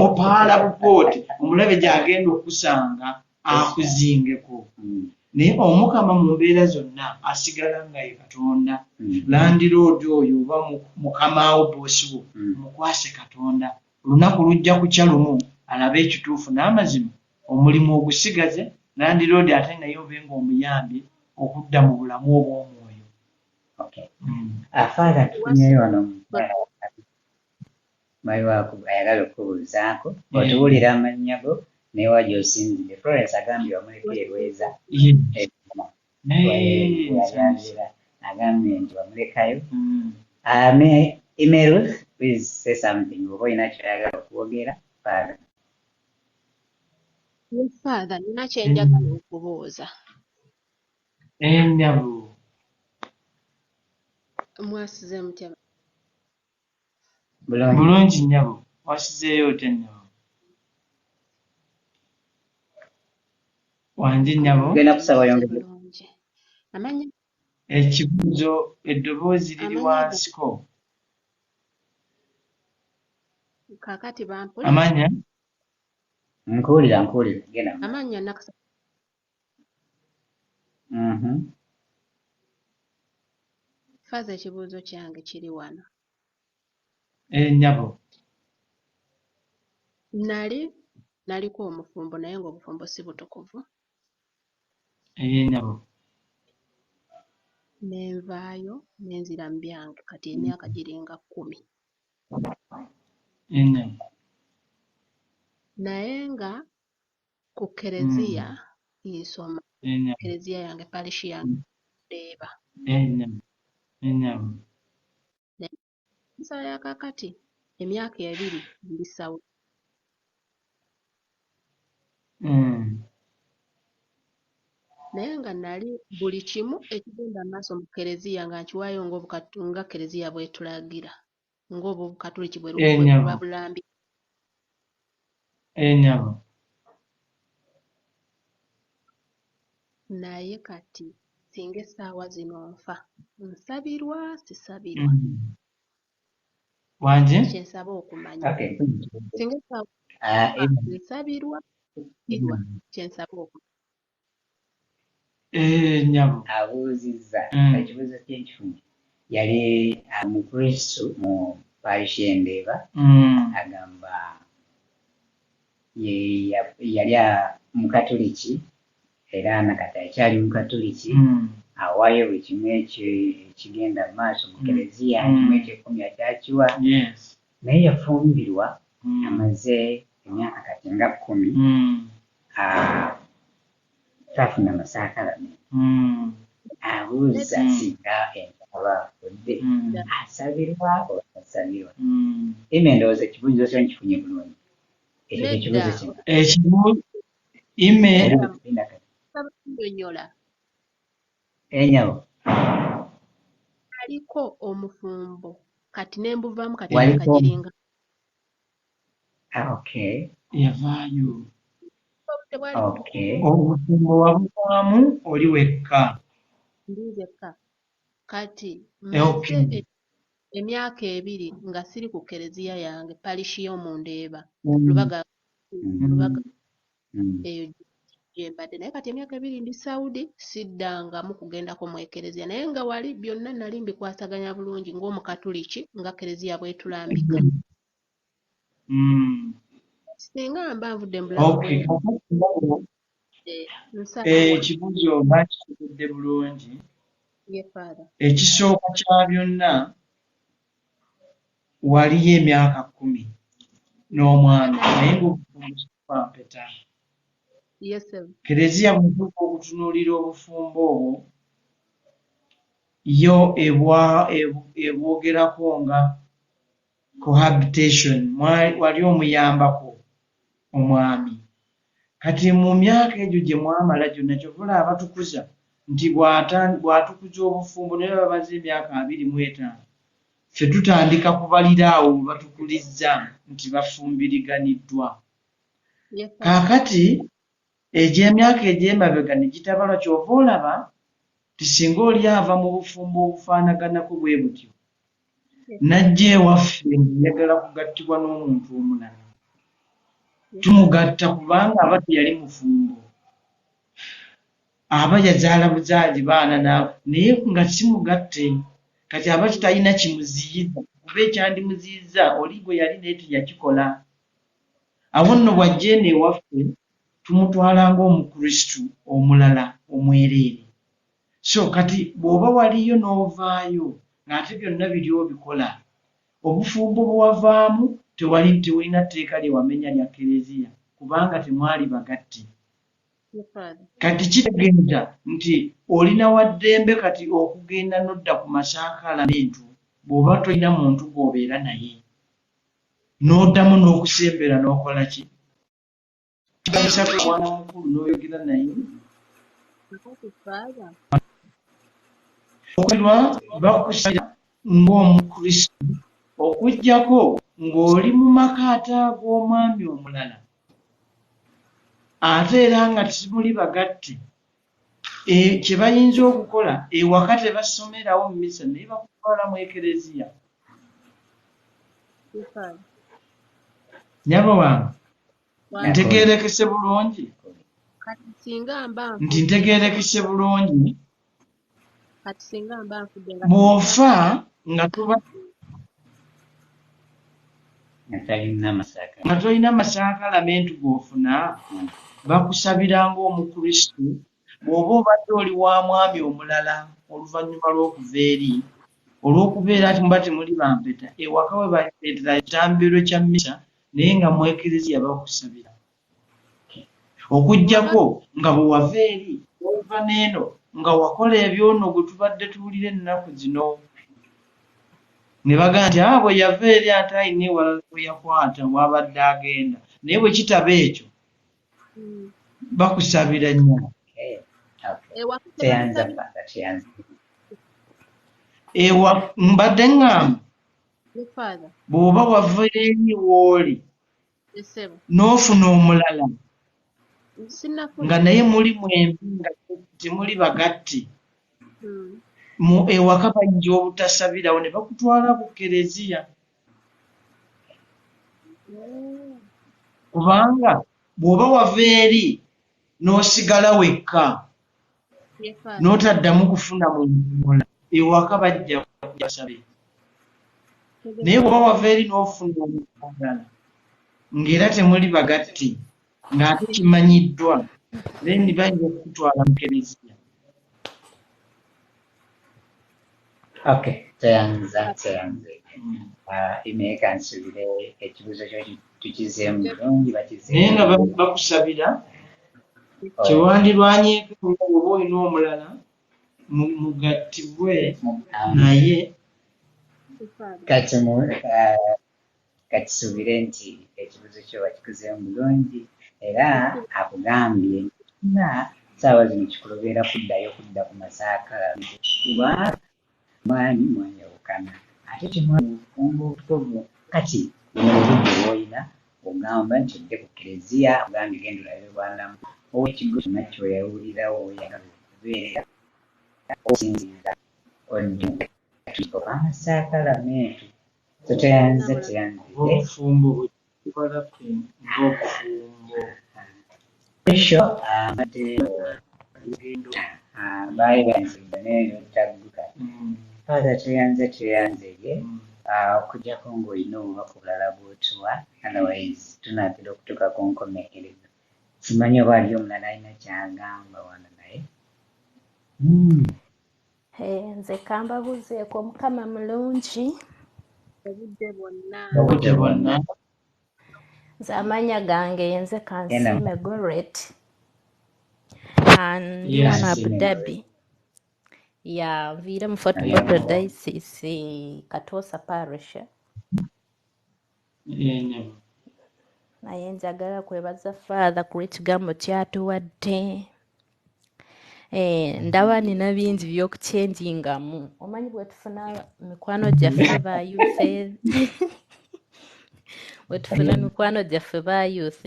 Opaala bupooti omulabe gy'agenda okusanga akuzingeko. Naye Omukama mu mbeera zonna asigala nga ye Katonda. Landiroodi oyo oba mukamawo boosi wo mukwase Katonda. Olunaku lujja kukya lumu alabe ekituufu n'amazima omulimu ogusigaze landiroodi ate naye obe ng'omuyambye okudda mu bulamu obw'omwoyo. Afaana tufunyeyo wano mayi waako ayagala okubuuzaako otuwulira amannya go newa gy'osinzire. Florence agambye wamuleka erweza yayanjira agambye nti wamulekayo. Email, please say something oba olina ky'ayagala okwogera. Father. Father, nina kyenjagala okubuuza. Ennyabo. Mwasize mutya? Bulungi nnyabo. Wasizeeyo otya nnyabo? Wangi nnyabo. Genda kusaba yongere. Bulungi. Amanya Ekibuuzo eddoboozi liri wansiko. Kaakati bampulira. Amanya? Nkuwulira genda. Amanya nakasa. Faza ekibuuzo kyange kiri wano. Nnyabo. Naliko omufumbo naye ng'obufumbo si butukuvu. Nnyabo. Nenvaayo nenzira mu byange kati emyaka giringa 10. Nnyabo. Naye nga ku kereziya nsoma. Kereziya yange parishi yange ndeeba. Nnyabo. Nsala ya kaakati emyaka 2 ndisawo. Naye nga nali buli kimu ekigenda maaso mu kereziya nga nkiwaayo nga kereziya bwetulagira ng'obukatuliki bwe buba bulambi. Nnyabo. naye kati singa essaawa zino nfa nsabirwa sisabirwa wanje kyensaba okumanya Okay. singa essaawa nsabirwa sirwa kyensaba okumanya nyabo abuuzizza ekibuuzo ky'ekifumu yali mukristu mu parish y'Endeeba agamba yali mukatoliki era nakati akyali mukatoliki awaayo buli kimu ekigenda mu maaso mu kereziya kimu ekyekumi akyakiwa naye yafumbirwa amaze emyaka kati nga 10 tafuna masaakalame abuuza singa enkuba afudde asabirwa oba tasabirwa ime ndowooza ekibuuzo kyo nkifunye bulungi ekyo kyekibuuzo kino ime nyonnyola enyawo aliko omufumbo kati nembuvaamu kati Waliko kagiringa okay yavaayo tebwali okay obufumbo wabuvaamu oli wekka ndizekka kati Okay. maze emyaka 2 nga siri ku kereziya yange parishi y'omu Ndeeba Lubaga eyo gyembadde naye kati emyaka 2 ndi Saudi siddangamu kugendako mu ekereziya naye nga wali byonna nali mbikwasaganya bulungi ng'omukatoliki nga kereziya bw'etulambika singa mba nvudde mu bulamu Okay. nsaba Ekibuuzo bakitegedde bulungi. ye Father Ekisooka kya byonna waliyo emyaka 10 n'omwami naye ng'obufumbo mpeta. yes Kereziya bw'etuuka okutunuulira obufumbo obwo yo ebwogerako nga cohabitation wali omuyambako omwami. Kati mu myaka egyo gye mwamala gyonna kyovula abatukuza nti bw'atukuza obufumbo naye babaze emyaka 25 ffe tutandika kubalira awo batukulizza nti bafumbiriganiddwa. ye Father Kaakati egy'emyaka egy'emabega ne gitabalwa kyova olaba ti singa oli ava mu bufumbo obufaanaganako bwe butyo najja ewaffe njagala kugattibwa n'omuntu omulala tumugatta kubanga aba teyali mufumbo aba yazaala buzaali baana naye nga kimugatte kati aba kitalina kimuziyiza kuba ekyandimuziyiza oli gwe yali naye teyakikola. Awo nno bw'ajja eno ewaffe tumutwala ng'omukristu omulala omwereere. So kati bw'oba waliyo n'ovaayo ng'ate byonna biri obikola obufumbo bwe wavaamu tewalina tteeka lye wamenya lya kereziya kubanga temwali bagatte. ye Father Kati kitegeeza nti olina waddembe kati okugenda n'odda ku masaakalamentu bw'oba tolina muntu gw'obeera naye n'oddamu n'okusembera n'okola ki kigamisa mwana mukulu n'oyogera naye Father okwirwa bakusabira ng'omukristu okuggyako ng'oli mu maka ag'omwami omulala ate era nga timuli bagatte kye bayinza okukola ewaka tebasomerawo mu misa naye bakutwala mu ekereziya. ye Father Nyabo wange ntegeerekese bulungi kati singa mba nti ntegeerekese bulungi kati singa mba nfudde bw'ofa nga tuba nga tolina masaakalamentu g'ofuna bakusabira ng'omukristu bw'oba obadde oli wa mwami omulala oluvannyuma lw'okuva eri olw'okubeera muba temuli bampeta ewaka we baleetera ekitambiro kya mmisa naye nga mu ekereziya bakusabira okuggyako nga bwe wava eri ova n'eno nga wakola ebyono gwe tubadde tuwulira ennaku zino ne bagamba nti bwe yava eri ate ayina ewalala we yakwata wabadde agenda naye bwe kitaba ekyo bakusabira nnyo. Mbadde ngamba ye Father bw'oba wava eri w'oli ye Sebo n'ofuna omulala nga naye muli mwembi nga temuli bagatti ewaka bayinza obutasabirawo ne bakutwala ku kereziya kubanga bw'oba wava eri n'osigala wekka n'otaddamu kufuna mula ewaka bajja kusabe naye bw'oba wava eri n'ofuna omulala ng'era temuli bagatti ng'ate kimanyiddwa then bayinza okukutwala mu kereziya. Okay, teyanza. Imeka nsubire ekibuuzo kyo tukizeemu bulungi naye nga bakusabira tewandirwanyeeko oba olina omulala mugattibwe naye katusubire nti ekibuuzo kyo bakikuzeemu bulungi era akugambye na saawa zino kikulobeera kudda ku masaakala kuba mwani mwanyawukana ate temwafumba obutovu kati buno obudde bw'olina ogamba nti odde ku kereziya ogambye genda olabe bwalamu owekigo kyonna kyoyawulirawo oyagala okubeera osinzira odde amasaakala meetu so teyanze ekyo abadde bayibanzibwa neyo tagguka Father teyanze okujjako ng'olina obubaka obulala bw'otuwa otherwise tunaatera okutuuka ku nkomekerero simanyi oba ali omulala alina kyagamba wano naye nze kambabuuzeeko mukama mulungi obudde bwonna nze amanya gange nze Kansiime Goret ndi wano Abu Dhabi nviire mu Fort Portal Diocese Katosa Parish naye njagala kwebaza Father ku lw'ekigambo kyatuwadde ndaba nina bingi by'okukyenjingamu omanyi bwe tufuna mikwano gyaffe ba youth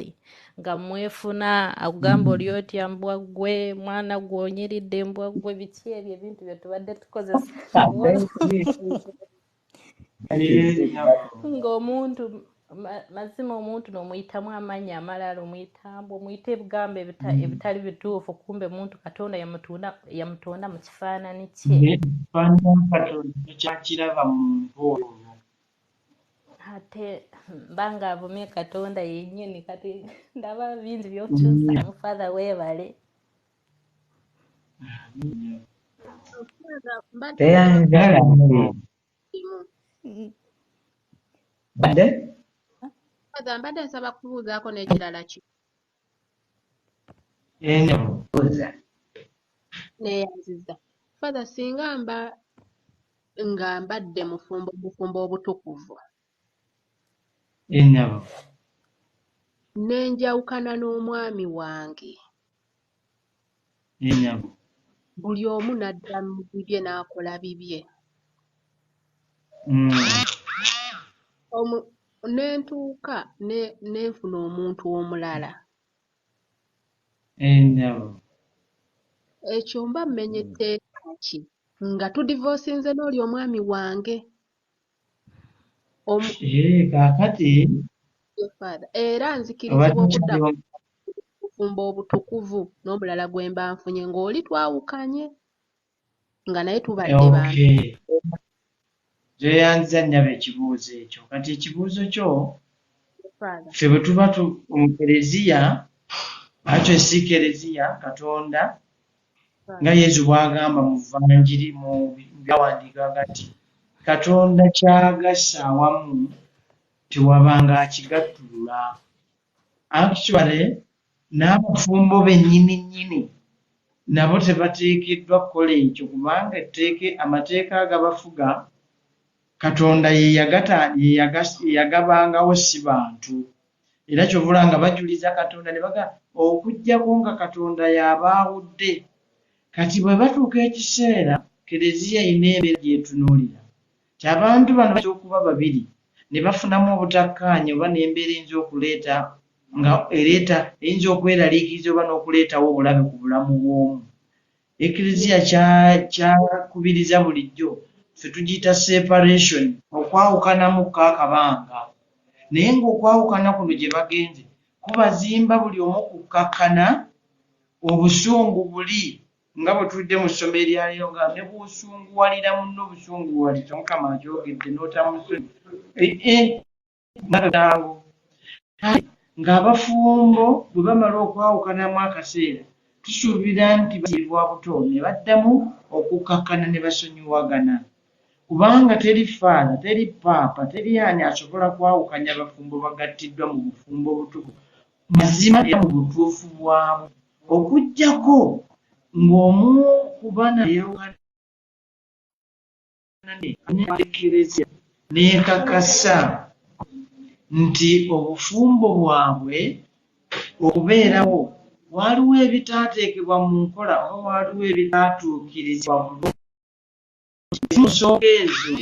nga mwefuna akugamba oli otya mbwa ggwe mwana gw'onyiridde mbwa ggwe biki ebyo ebintu bye tubadde tukozesa ng'omuntu mazima omuntu n'omuyitamu amannya amalala omuyita ebigambo ebitali bituufu kumbe muntu Katonda yamutonda mu kifaananyi kye kyakiraba muntu oyo ate mbanga avumye Katonda yennyini kati ndaba bingi by'okukyusamu Father weebale mbadde nsaba kubuuzaako n'ekirala ki neeyanziza Father singa nga mbadde mufumbo obutukuvu nenjawukana n'omwami wange buli omu n'adda mu bibye n'akola bibye nentuuka nenfuna omuntu omulala ekyo mba mmenya etteeka ki nga tudivosinze n'oli omwami wange kaakati era nzikirizibwa okudda kufumba obutukuvu n'omulala gwe mba nfunye ng'oli twawukanye nga naye tubadde bantu tweyanziza nnyaba ekibuuzo ekyo kati ekibuuzo kyo ffe bwe tuba mu kereziya akyo si kereziya Katonda nga Yesu bw'agamba mu vanjiri mu byawandiika nti Katonda kyagassa awamu tewabanga akigattulula actually n'abafumbo bennyini nabo tebateekeddwa kukola ekyo kubanga amateeka agabafuga Katonda ye yagabangawo si bantu era kyovula nga bajuliza Katonda ne baga okujjako nga Katonda y'abaawudde kati bwe batuuka ekiseera kereziya ina embeera gyetunuulira ti abantu bano bajja okuba babiri ne bafunamu obutakkaanya oba n'embeera eyinza okuleeta nga ereeta eyinza okweraliikiriza oba n'okuleetawo obulabe ku bulamu bw'omu. Eklezia kyakubiriza bulijjo ffe tugiyita separation, okwawukanamu kakabanga, naye ng'okwawukana kuno gye bagenze kubazimba buli omu kukkakkana obusungu buli nga bwe tulidde mu ssomo eryaliyo nga ne bw'osunguwalira munno obusunguwalira Mukama akyogedde n'otamusango ng'abafumbo bwe bamala okwawukanamu akaseera tusuubira nti basibwa buto ne baddamu okukkakkana ne basonyiwagana, kubanga teri faala, teri paapa, teri ani asobola kwawukanya abafumbo bagattiddwa mu bufumbo butukuvu mazima era mu butuufu bwabwe, okuggyako ng'omu ku bana yawukanekkerezia n'ekakasa nti obufumbo bwabwe okubeerawo waliwo ebitaateekebwa mu nkola oba waliwo ebitaatuukirizibwa bulungi mu nsonga ezo.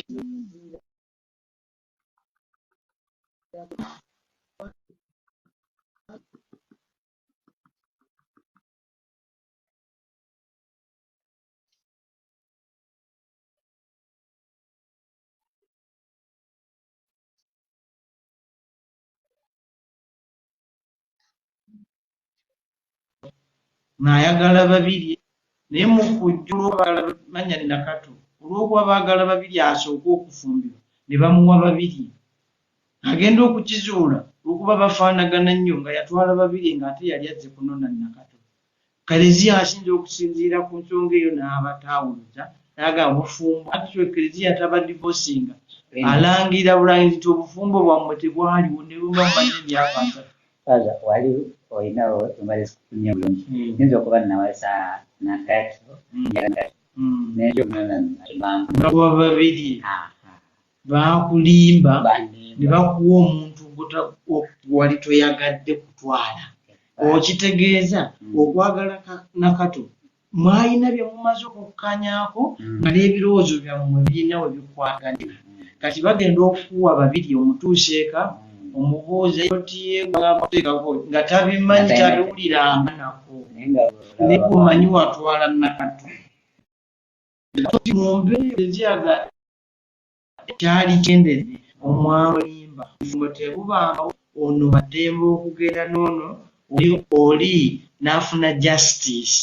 N'ayagala babiri naye mu kujja manya ni Nakato olw'okuba baagala babiri asooke okufumbirwa ne bamuwa babiri, agenda okukizuula olw'okuba bafaanagana nnyo nga yatwala babiri ng'ate yali azze kunona Nakato. Eklezia asinza okusinziira ku nsonga eyo n'abataawuluza n'agamba obufumbo ati Eklezia tabadivosinga alangira bulangizi nti obufumbo bwammwe tebwaliwo ne bubamanyi emyaka 3. wali olinawo omaliza kunya bulungi nyinza okuba nawasa Nakato bakuwa babiri bakulimba ne bakuwa omuntu wali toyagadde kutwala. Okitegeeza okwagala Nakato mwalina bye mumaze okukkanyaako nga n'ebirowoozo byammwe birina we bikwagana. Kati bagenda okuwa babiri omutuuseeka omubuuze yotiyeeko nga tabimanyi tabiwuliranga nako naye omanyi watwala Nakato. Mu mbeera kyali kendeze omwalimba ngo tebubanga ono baddembe okugenda n'ono oli n'afuna justice.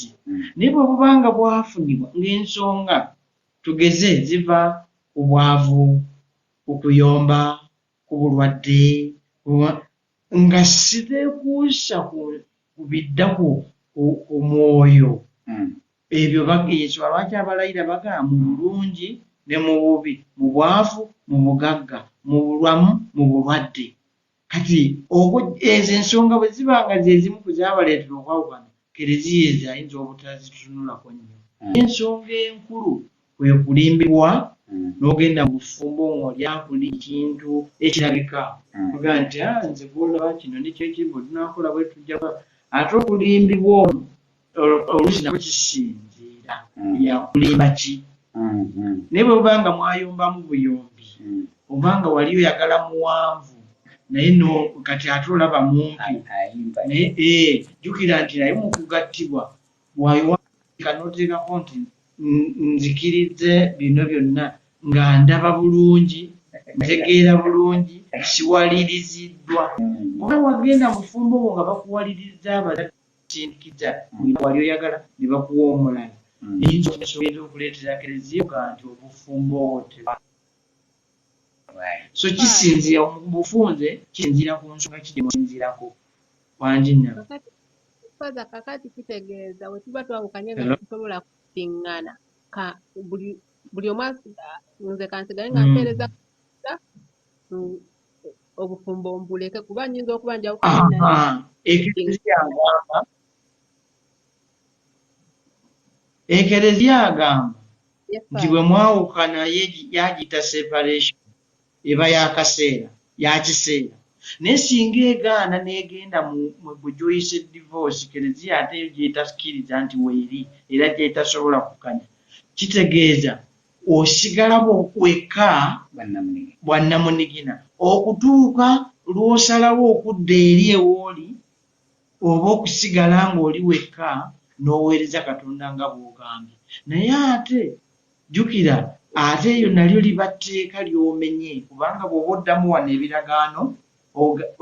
Naye bwe bubanga bwafunibwa ng'ensonga tugeze ziva ku bwavu, ku kuyomba, ku bulwadde nga sibeekuusa ku bidda ku mwoyo ebyo Yesu lwaki abalayira bagamba mu bulungi ne mu bubi, mu bwavu, mu bugagga, mu bulwamu, mu bulwadde. Kati ezo ensonga bwe zibanga ze zimu ku zaabaleetera okwawukana, Eklezia ezo ayinza obutazitunulako nnyo. Ensonga enkulu kwe kulimbibwa n'ogenda mu bufumbo ng'olya buli kintu ekirabika oga nti nze gwolaba kino nikyo ekirimu tunaakola bwe tujja ate okulimbibwa oluusi nako kisinziira yakulimba ki. Naye bwe bubanga mwayombamu buyombi obanga wali oyagala muwanvu naye kati ate olaba mumpi naye jjukira nti naye mu kugattibwa bwayiwaka n'oteekako nti nzikirize bino byonna nga ndaba bulungi ntegeera bulungi siwaliriziddwa. Oba wagenda mu bufumbo bwo nga bakuwaliriza abasindikiza wali oyagala ne bakuwa omulala eyinza okuleetera Eklezia nga nti obufumbo obwo so kisinziira mu bufunze kisinziira ku nsonga kimusinziirako wanjinna kakati kitegeeza bwe tuba twawukanye nga tusobola kusiŋŋana buli omu nze kansigale nga mpeereza obufumbo mbuleke kuba nnyinza okuba njawukana Eklezia agamba nti bwe mwawukana yagiyita separation eba yakaseera yakiseera, naye singa egaana n'egenda mu gyoyise divorce Eklezia ate gyetakkiriza nti weeri era gyetasobola kukanya, kitegeeza osigala wekka bwannamunigina okutuuka lw'osalawo okudda eri ewooli oba okusigala ng'oli wekka n'oweereza Katonda nga bw'ogambye. Naye ate jjukira ate eyo nalyo liba tteeka ly'omenye, kubanga bw'oba oddamu wano ebiragaano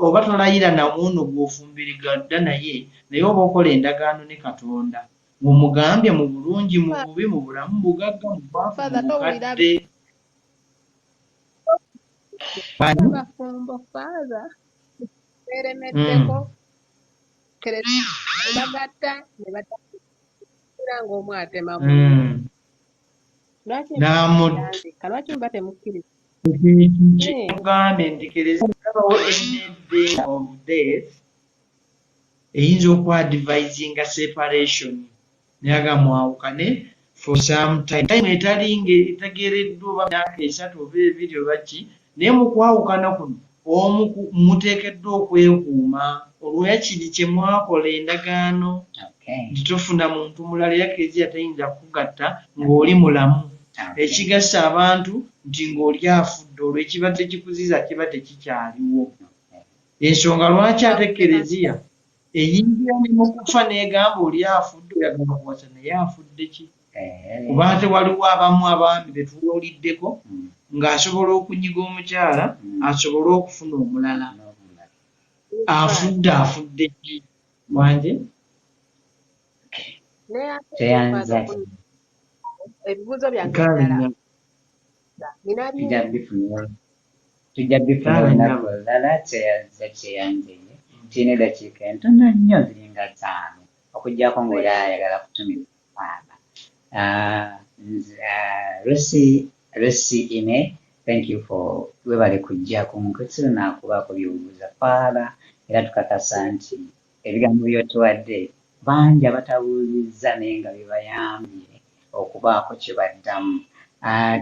oba tolayira na muno gw'ofumbirigadda naye oba okola endagaano ne Katonda ng'omugambye mu bulungi mu bubi mu bulamu bugagga mu bwavu mu bukadde. Abafumbo faaza beeremeddeko ne bagatta ne batera ng'omu atema lwaki muba temukkiriza Kugambye nti kereziyawo enedde of death eyinza okwadvisinga separation nayaga mwawukane for some time etalinga etegereddwa oba myaka 3 oba 2 oba ki, naye mu kwawukana kuno omu muteekeddwa okwekuuma olwekiri kye mwakola endagaano nti tofuna muntu mulala era kereziya tayinza kukugatta ng'oli mulamu. Ekigasa abantu nti ng'oli afudde olwo ekibadde kikuziza kiba tekikyaliwo. Ensonga lwaki ate kereziya eyingira ne mu kufa n'egamba oli afudde oyagala kuwasa naye afudde ki? Kuba ate waliwo abamu abaami be tuwuliddeko ng'asobola okunyiga omukyala asobole okufuna omulala. Afudde ki? Wanje ebibuuzo byange tujja bifuna olunaku olulala. Kyeyanze kirina eddakiika entono nnyo ziringa 5 okuggyako ng'oli ayagala kutumira Faaba. Lucy Ine, thank you for webale kujja ku nkutiro n'akubaako by'obuuza Faaba, era tukakasa nti ebigambo by'otuwadde bangi abatabuulizza naye nga bibayambye okubaako kye baddamu.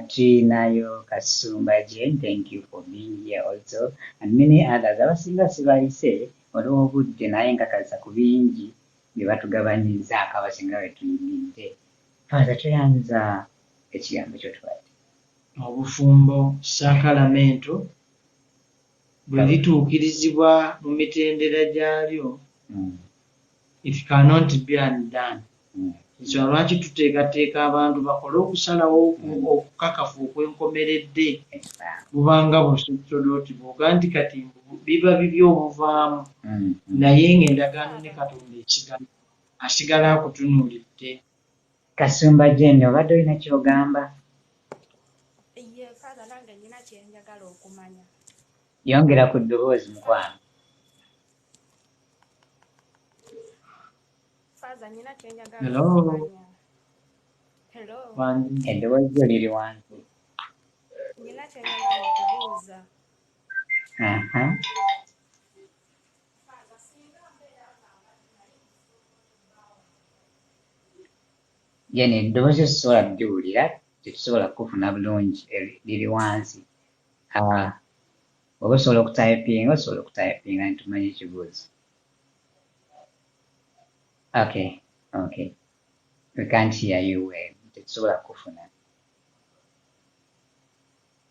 Trinayo Kasumba Jane, thank you for being here also, and many others. Abasinga sibayise olw'obudde naye nkakasa ku bingi bye batugabanyizzaako abasinga bwe tuyimiridde. Faaza toyanza ekigambo ky'otuwadde. Obufumbo sakalamento bwe lituukirizibwa mu mitendera gyalyo, it cannot be undone. Ekyo lwaki tuteekateeka abantu bakole okusalawo okukakafu okwenkomeredde bubanga busosoloti bwoga nti kati biba bibi obuvaamu naye ng'endagaano ne Katonda asigala akutunuulidde. Kasumba Jane, obadde olina ky'ogamba? Faaza nange nnyina kye njagala okumanya. Yongera ku ddoboozi mukwano. Hello. Eddoboozi lyo liri wansi. Nnyina kye njagala okubuuza. Jane, eddoboozi osobola kuliwulira, tetusobola kufuna bulungi, liri wansi. Oba osobola okutayipinga nitumanya ekibuuzo. Okay. We can't hear you well. Tetusobola kufuna.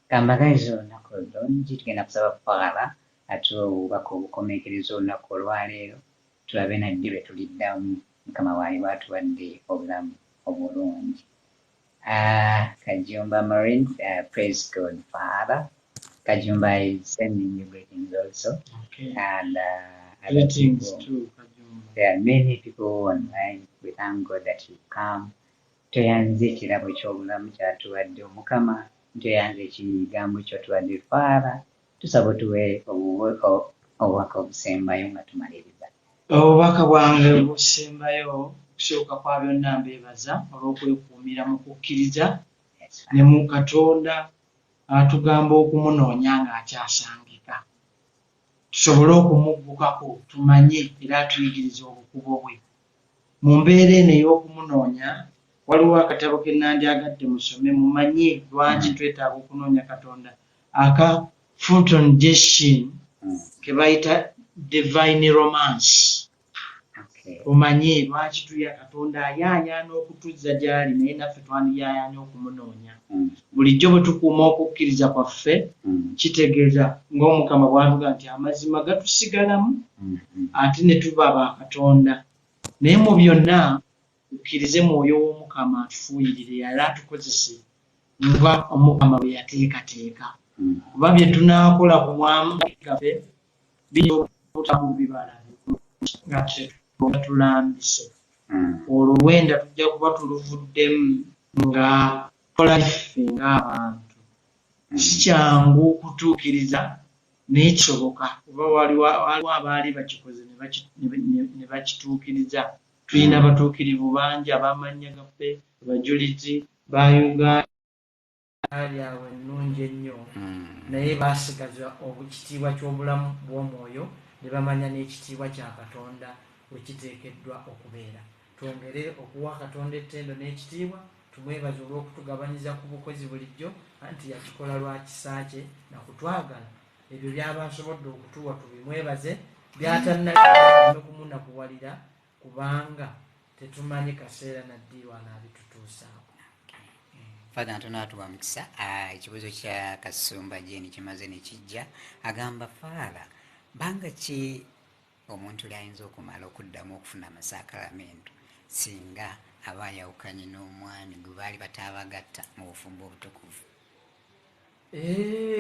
Kambagaiza olunaku olulungi, tugenda kusaba Faaba atuwe obubaka obukomekereza olunaku olwaleero, tulabe naddi lwe tuliddamu Mukama waali bw'atuwadde obulamu obulungi. Kajumba Marine, praise God, Father. Kajumba is sending you greetings also. Okay. And greetings too, Kajumba. There are many people online. We thank God that you come. Tweyanze ekirabo ky'obulamu ky'atuwadde Omukama, tweyanze ekigambo ky'otuwadde Faaba, tusaba tuwe obubaka obusembayo nga tumaliriza. Obubaka bwange obusembayo kusooka kwa byonna mbeebaza olw'okwekuumira mu kukkiriza ne mu Katonda atugamba okumunoonya ng'akyasangika. Tusobole okumuggukako tumanye era atuyigirize obukubo bwe. Mu mbeera eno ey'okumunoonya waliwo akatabo ke nandyagadde musome mumanye lwaki twetaaga okunoonya Katonda. Aka Fulton Jeshin ke bayita Divine Romance. tumanye lwaki tuya Katonda ayaayaana okutuzza gy'ali naye naffe twandiyaayaanya okumunoonya. Bulijjo bwe tukuuma okukkiriza kwaffe kitegeeza ng'Omukama bw'avuga nti amazima gatusigalamu ate ne tuba ba Katonda. Naye mu byonna tukkirize Mwoyo w'Omukama atufuuyirire yali atukozese nga Omukama bwe yateekateeka. Kuba bye tunaakola ku bwamu gaffe bijobutamu bibala nga tulambise. Olwo wenda tujja kuba tuluvuddemu nga kola ffe ng'abantu. Si kyangu kutuukiriza naye kisoboka kuba waliwo abaali bakikoze ne bakituukiriza. Tulina abatuukirivu bangi ab'amannya gaffe abajulizi ba Uganda ali awo ennungi ennyo naye baasigaza ekitiibwa ky'obulamu bw'omwoyo ne bamanya n'ekitiibwa kya Katonda we kiteekeddwa okubeera. Twongere okuwa Katonda ettendo n'ekitiibwa, tumwebaze olw'okutugabanyiza ku bukozi bulijjo anti yakikola lwa kisa kye na kutwagala. Ebyo by'aba asobodde okutuwa tubimwebaze, by'atannalina kumunakuwalira kubanga tetumanyi kaseera naddiirwa anaabitutuusaako. Father ntono atuwa mukisa. Ekibuuzo kya Kasumba Jeni kimaze ne kijja. Agamba Faala, banga ki omuntu lyayinza okumala okuddamu okufuna amasaakalamento singa aba ayawukanye n'omwami gwe baali bataabagatta mu bufumbo obutukuvu?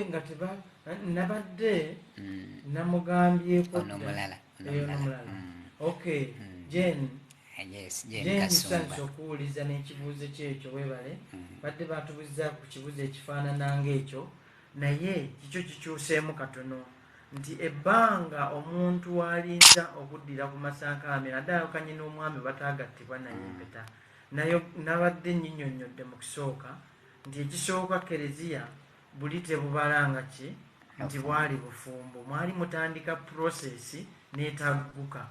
Nga nabadde namugambyeko omulala. Okay, Jane. Yes, Nsanyusa okuwuliza n'ekibuuzo kyekyo weebale. Badde batubuuza ku kibuuzo ekifaanana ng'ekyo naye kikyo kikyuseemu katono nti ebbanga omuntu walinza okuddira ku masankalaame adde ayawukanye n'omwami bataagattibwa naye empeta. Nabadde nnyinnyonnyodde mu kisooka nti ekisooka Kereziya buli tebubalanga ki nti bwali bufumbo, mwali mutandika prosesi n'etagguka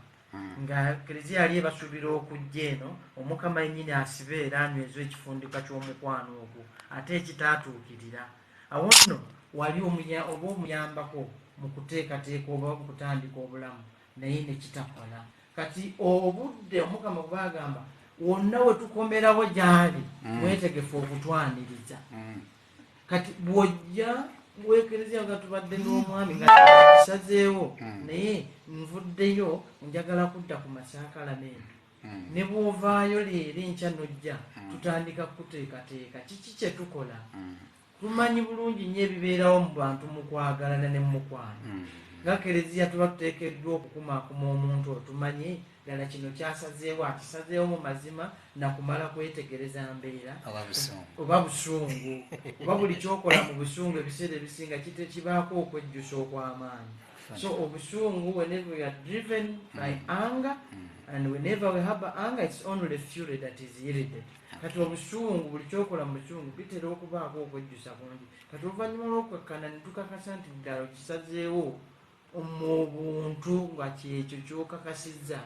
nga Kereziya yali ebasuubira okujja eno Omukama yennyini asibe era anyweza ekifundika ky'omukwano ogwo ate ekitaatuukirira. Awo nno wali oba omuyambako mu kuteekateeka oba okutandika obulamu naye ne kitakola. Kati obudde Omukama bwe bagamba wonna we tukomerawo gy'ali mwetegefu okutwaniriza. Kati bw'ojja weekereziya nga tubadde n'omwami nga kisazeewo naye nvuddeyo njagala kudda ku masaakalamentu. Ne bw'ovaayo leero enkya n'ojja tutandika kuteekateeka kiki kye tukola. Tumanyi bulungi nnyo ebibeerawo mu bantu mu kwagalana ne mu mukwano. Nga Kereziya tuba tuteekeddwa okukumaakuma omuntu otumanye ddala kino kyasazeewo akisazeewo mu mazima nakumala kwetegereza mbeera oba busungu oba buli kyokola mu busungu ebiseera ebisinga kibaako okwejjusa okw'amaanyi. So obusungu, whenever we are driven by anger and whenever we have anger, it's only fury that is yielded. Kati obusungu buli kyokola mu busungu bitera okubaako okwejjusa kungi. Kati oluvannyuma lw'okwekkana ne tukakasa nti ddala kisazeewo mu buntu nga kyekyo kyokakasizza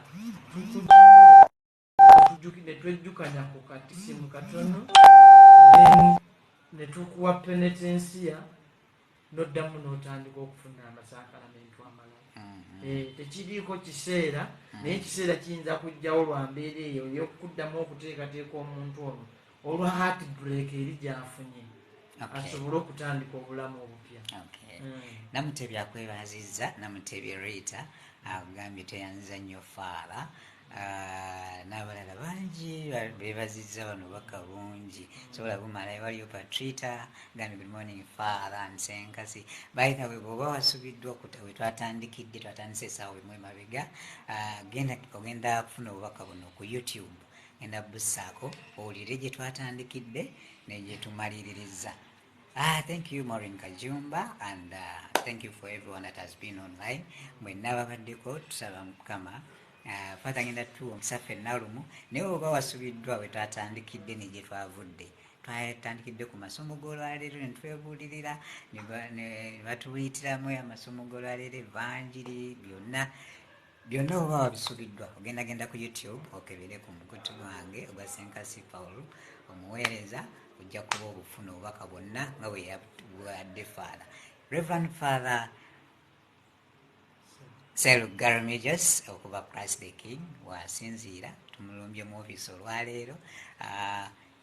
ne twejjukanya ku katisimu katono ne tukuwa penetensiya n'oddamu n'otandika okufuna amasaakalamento amalala. Tekiriiko kiseera naye ekiseera kiyinza kujjawo lwa mbeera eyo ey'okuddamu okuteekateeka omuntu ono olwa heart break eri gy'afunye asobole okutandika obulamu obupya. Namutebi akwebazizza. Namutebi Rita agambye teyanziza nnyo Faala. N'abalala bangi beebazizza bano baka bungi sobola bumalayo. Waliyo Patrita gambye good morning Faala and Ssenkasi. By the way, bw'oba wasubiddwa we twatandikidde twatandise essaawa emu emabega ogenda kufuna obubaka buno ku YouTube, genda bussaako owulire gye twatandikidde ne gye tumaliririzza. Thank you Maureen Kajumba and thank you for everyone that has been online. Mwenna babaddeko tusaba Mukama Father ngenda tuwa omukisa nalumu naye oba wasubiddwa we twatandikidde ne gye twavudde. Twatandikidde ku masomo g'olwaleero ne twebuulirira ne batuyitiramu amasomo g'olwaleero evanjiri byonna oba wabisubiddwa ogendagenda ku YouTube okebere ku mukutu gwange ogwa Ssenkasi Paul Omuweereza ojja kuba obufuna obubaka bwonna nga bwe yabwadde Faala. Reverend Father Sserugga Remigious okuva Christ the King wasinziira tumulumbye mu ofiisi olwaleero.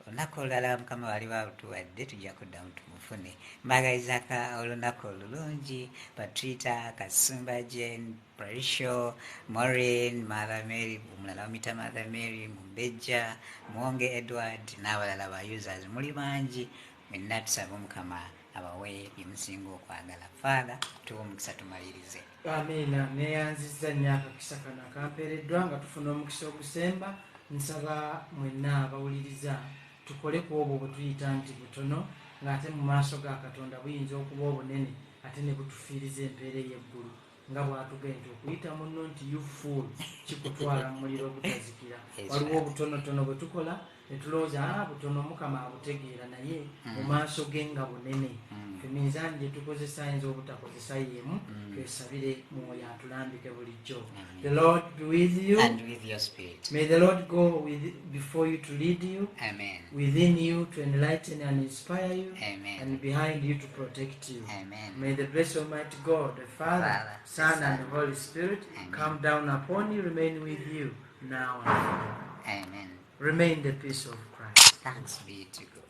Olunaku olulala mukama wali walutuwadde tujja kuddamu tumufune. Mbagaliza olunaku olulungi Patrita, Kasumba Jane, Parisho, Maureen, Mother Mary, omulala wamita Mother Mary, Mumbejja, Mwonge Edward n'abalala ba users muli bangi. Mwenna tusaba Omukama abawe byemusinga okwagala. Father, tuwa omukisa tumalirize. Amiina. Neeyanzizza nnyo akakisa kano akampeereddwa nga tufuna omukisa ogusemba. Nsaba mwenna abawuliriza tukole ku obwo bwe tuyita nti butono ng'ate mu maaso ga Katonda buyinza okuba obunene ate ne butufiiriza empeera ey'eggulu nga bw'atugenda nti okuyita munno nti you fool kikutwala mu muliro ogutazikira. Waliwo obutonotono bwe tukola ne tulowooza butono Mukama abutegeera naye mu maaso ge nga bunene. Ffe minzaani gye tukozesa ayinza obutakozesa y'emu. Twesabire Mwoyo atulambike bulijjo. The Lord be with you. And with your spirit. May the Lord go before you to lead you. Amen. Within you to enlighten and inspire you. Amen. And behind you to protect you. Amen. May the blessed Almighty God, the Father, Son, and the Holy Spirit come down upon you, remain with you now and forever. Amen. Remain the peace of Christ. Thanks be to God.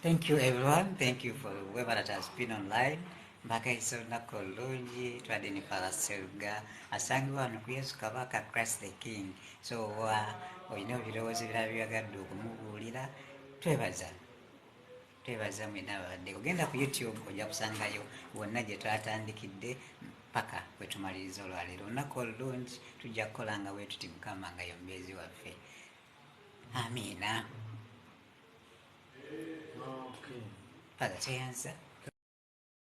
Thank you everyone. Thank you for whoever that has been online. Mbagaliza olunaku olulungi twadde ne Father Sserugga asangibwa wano ku Yesu Kabaka Christ the King. So olina ebirowoozo ebirala byagadde okumubuulira twebaza mwena abadde ogenda ku YouTube ojja kusangayo wonna gye twatandikidde paka bwe tumaliriza olwaleero. Olunaku olulungi tujja kukolanga bwe tuti Mukama nga yomubeezi waffe. Amiina. Okay. Father, teyanza.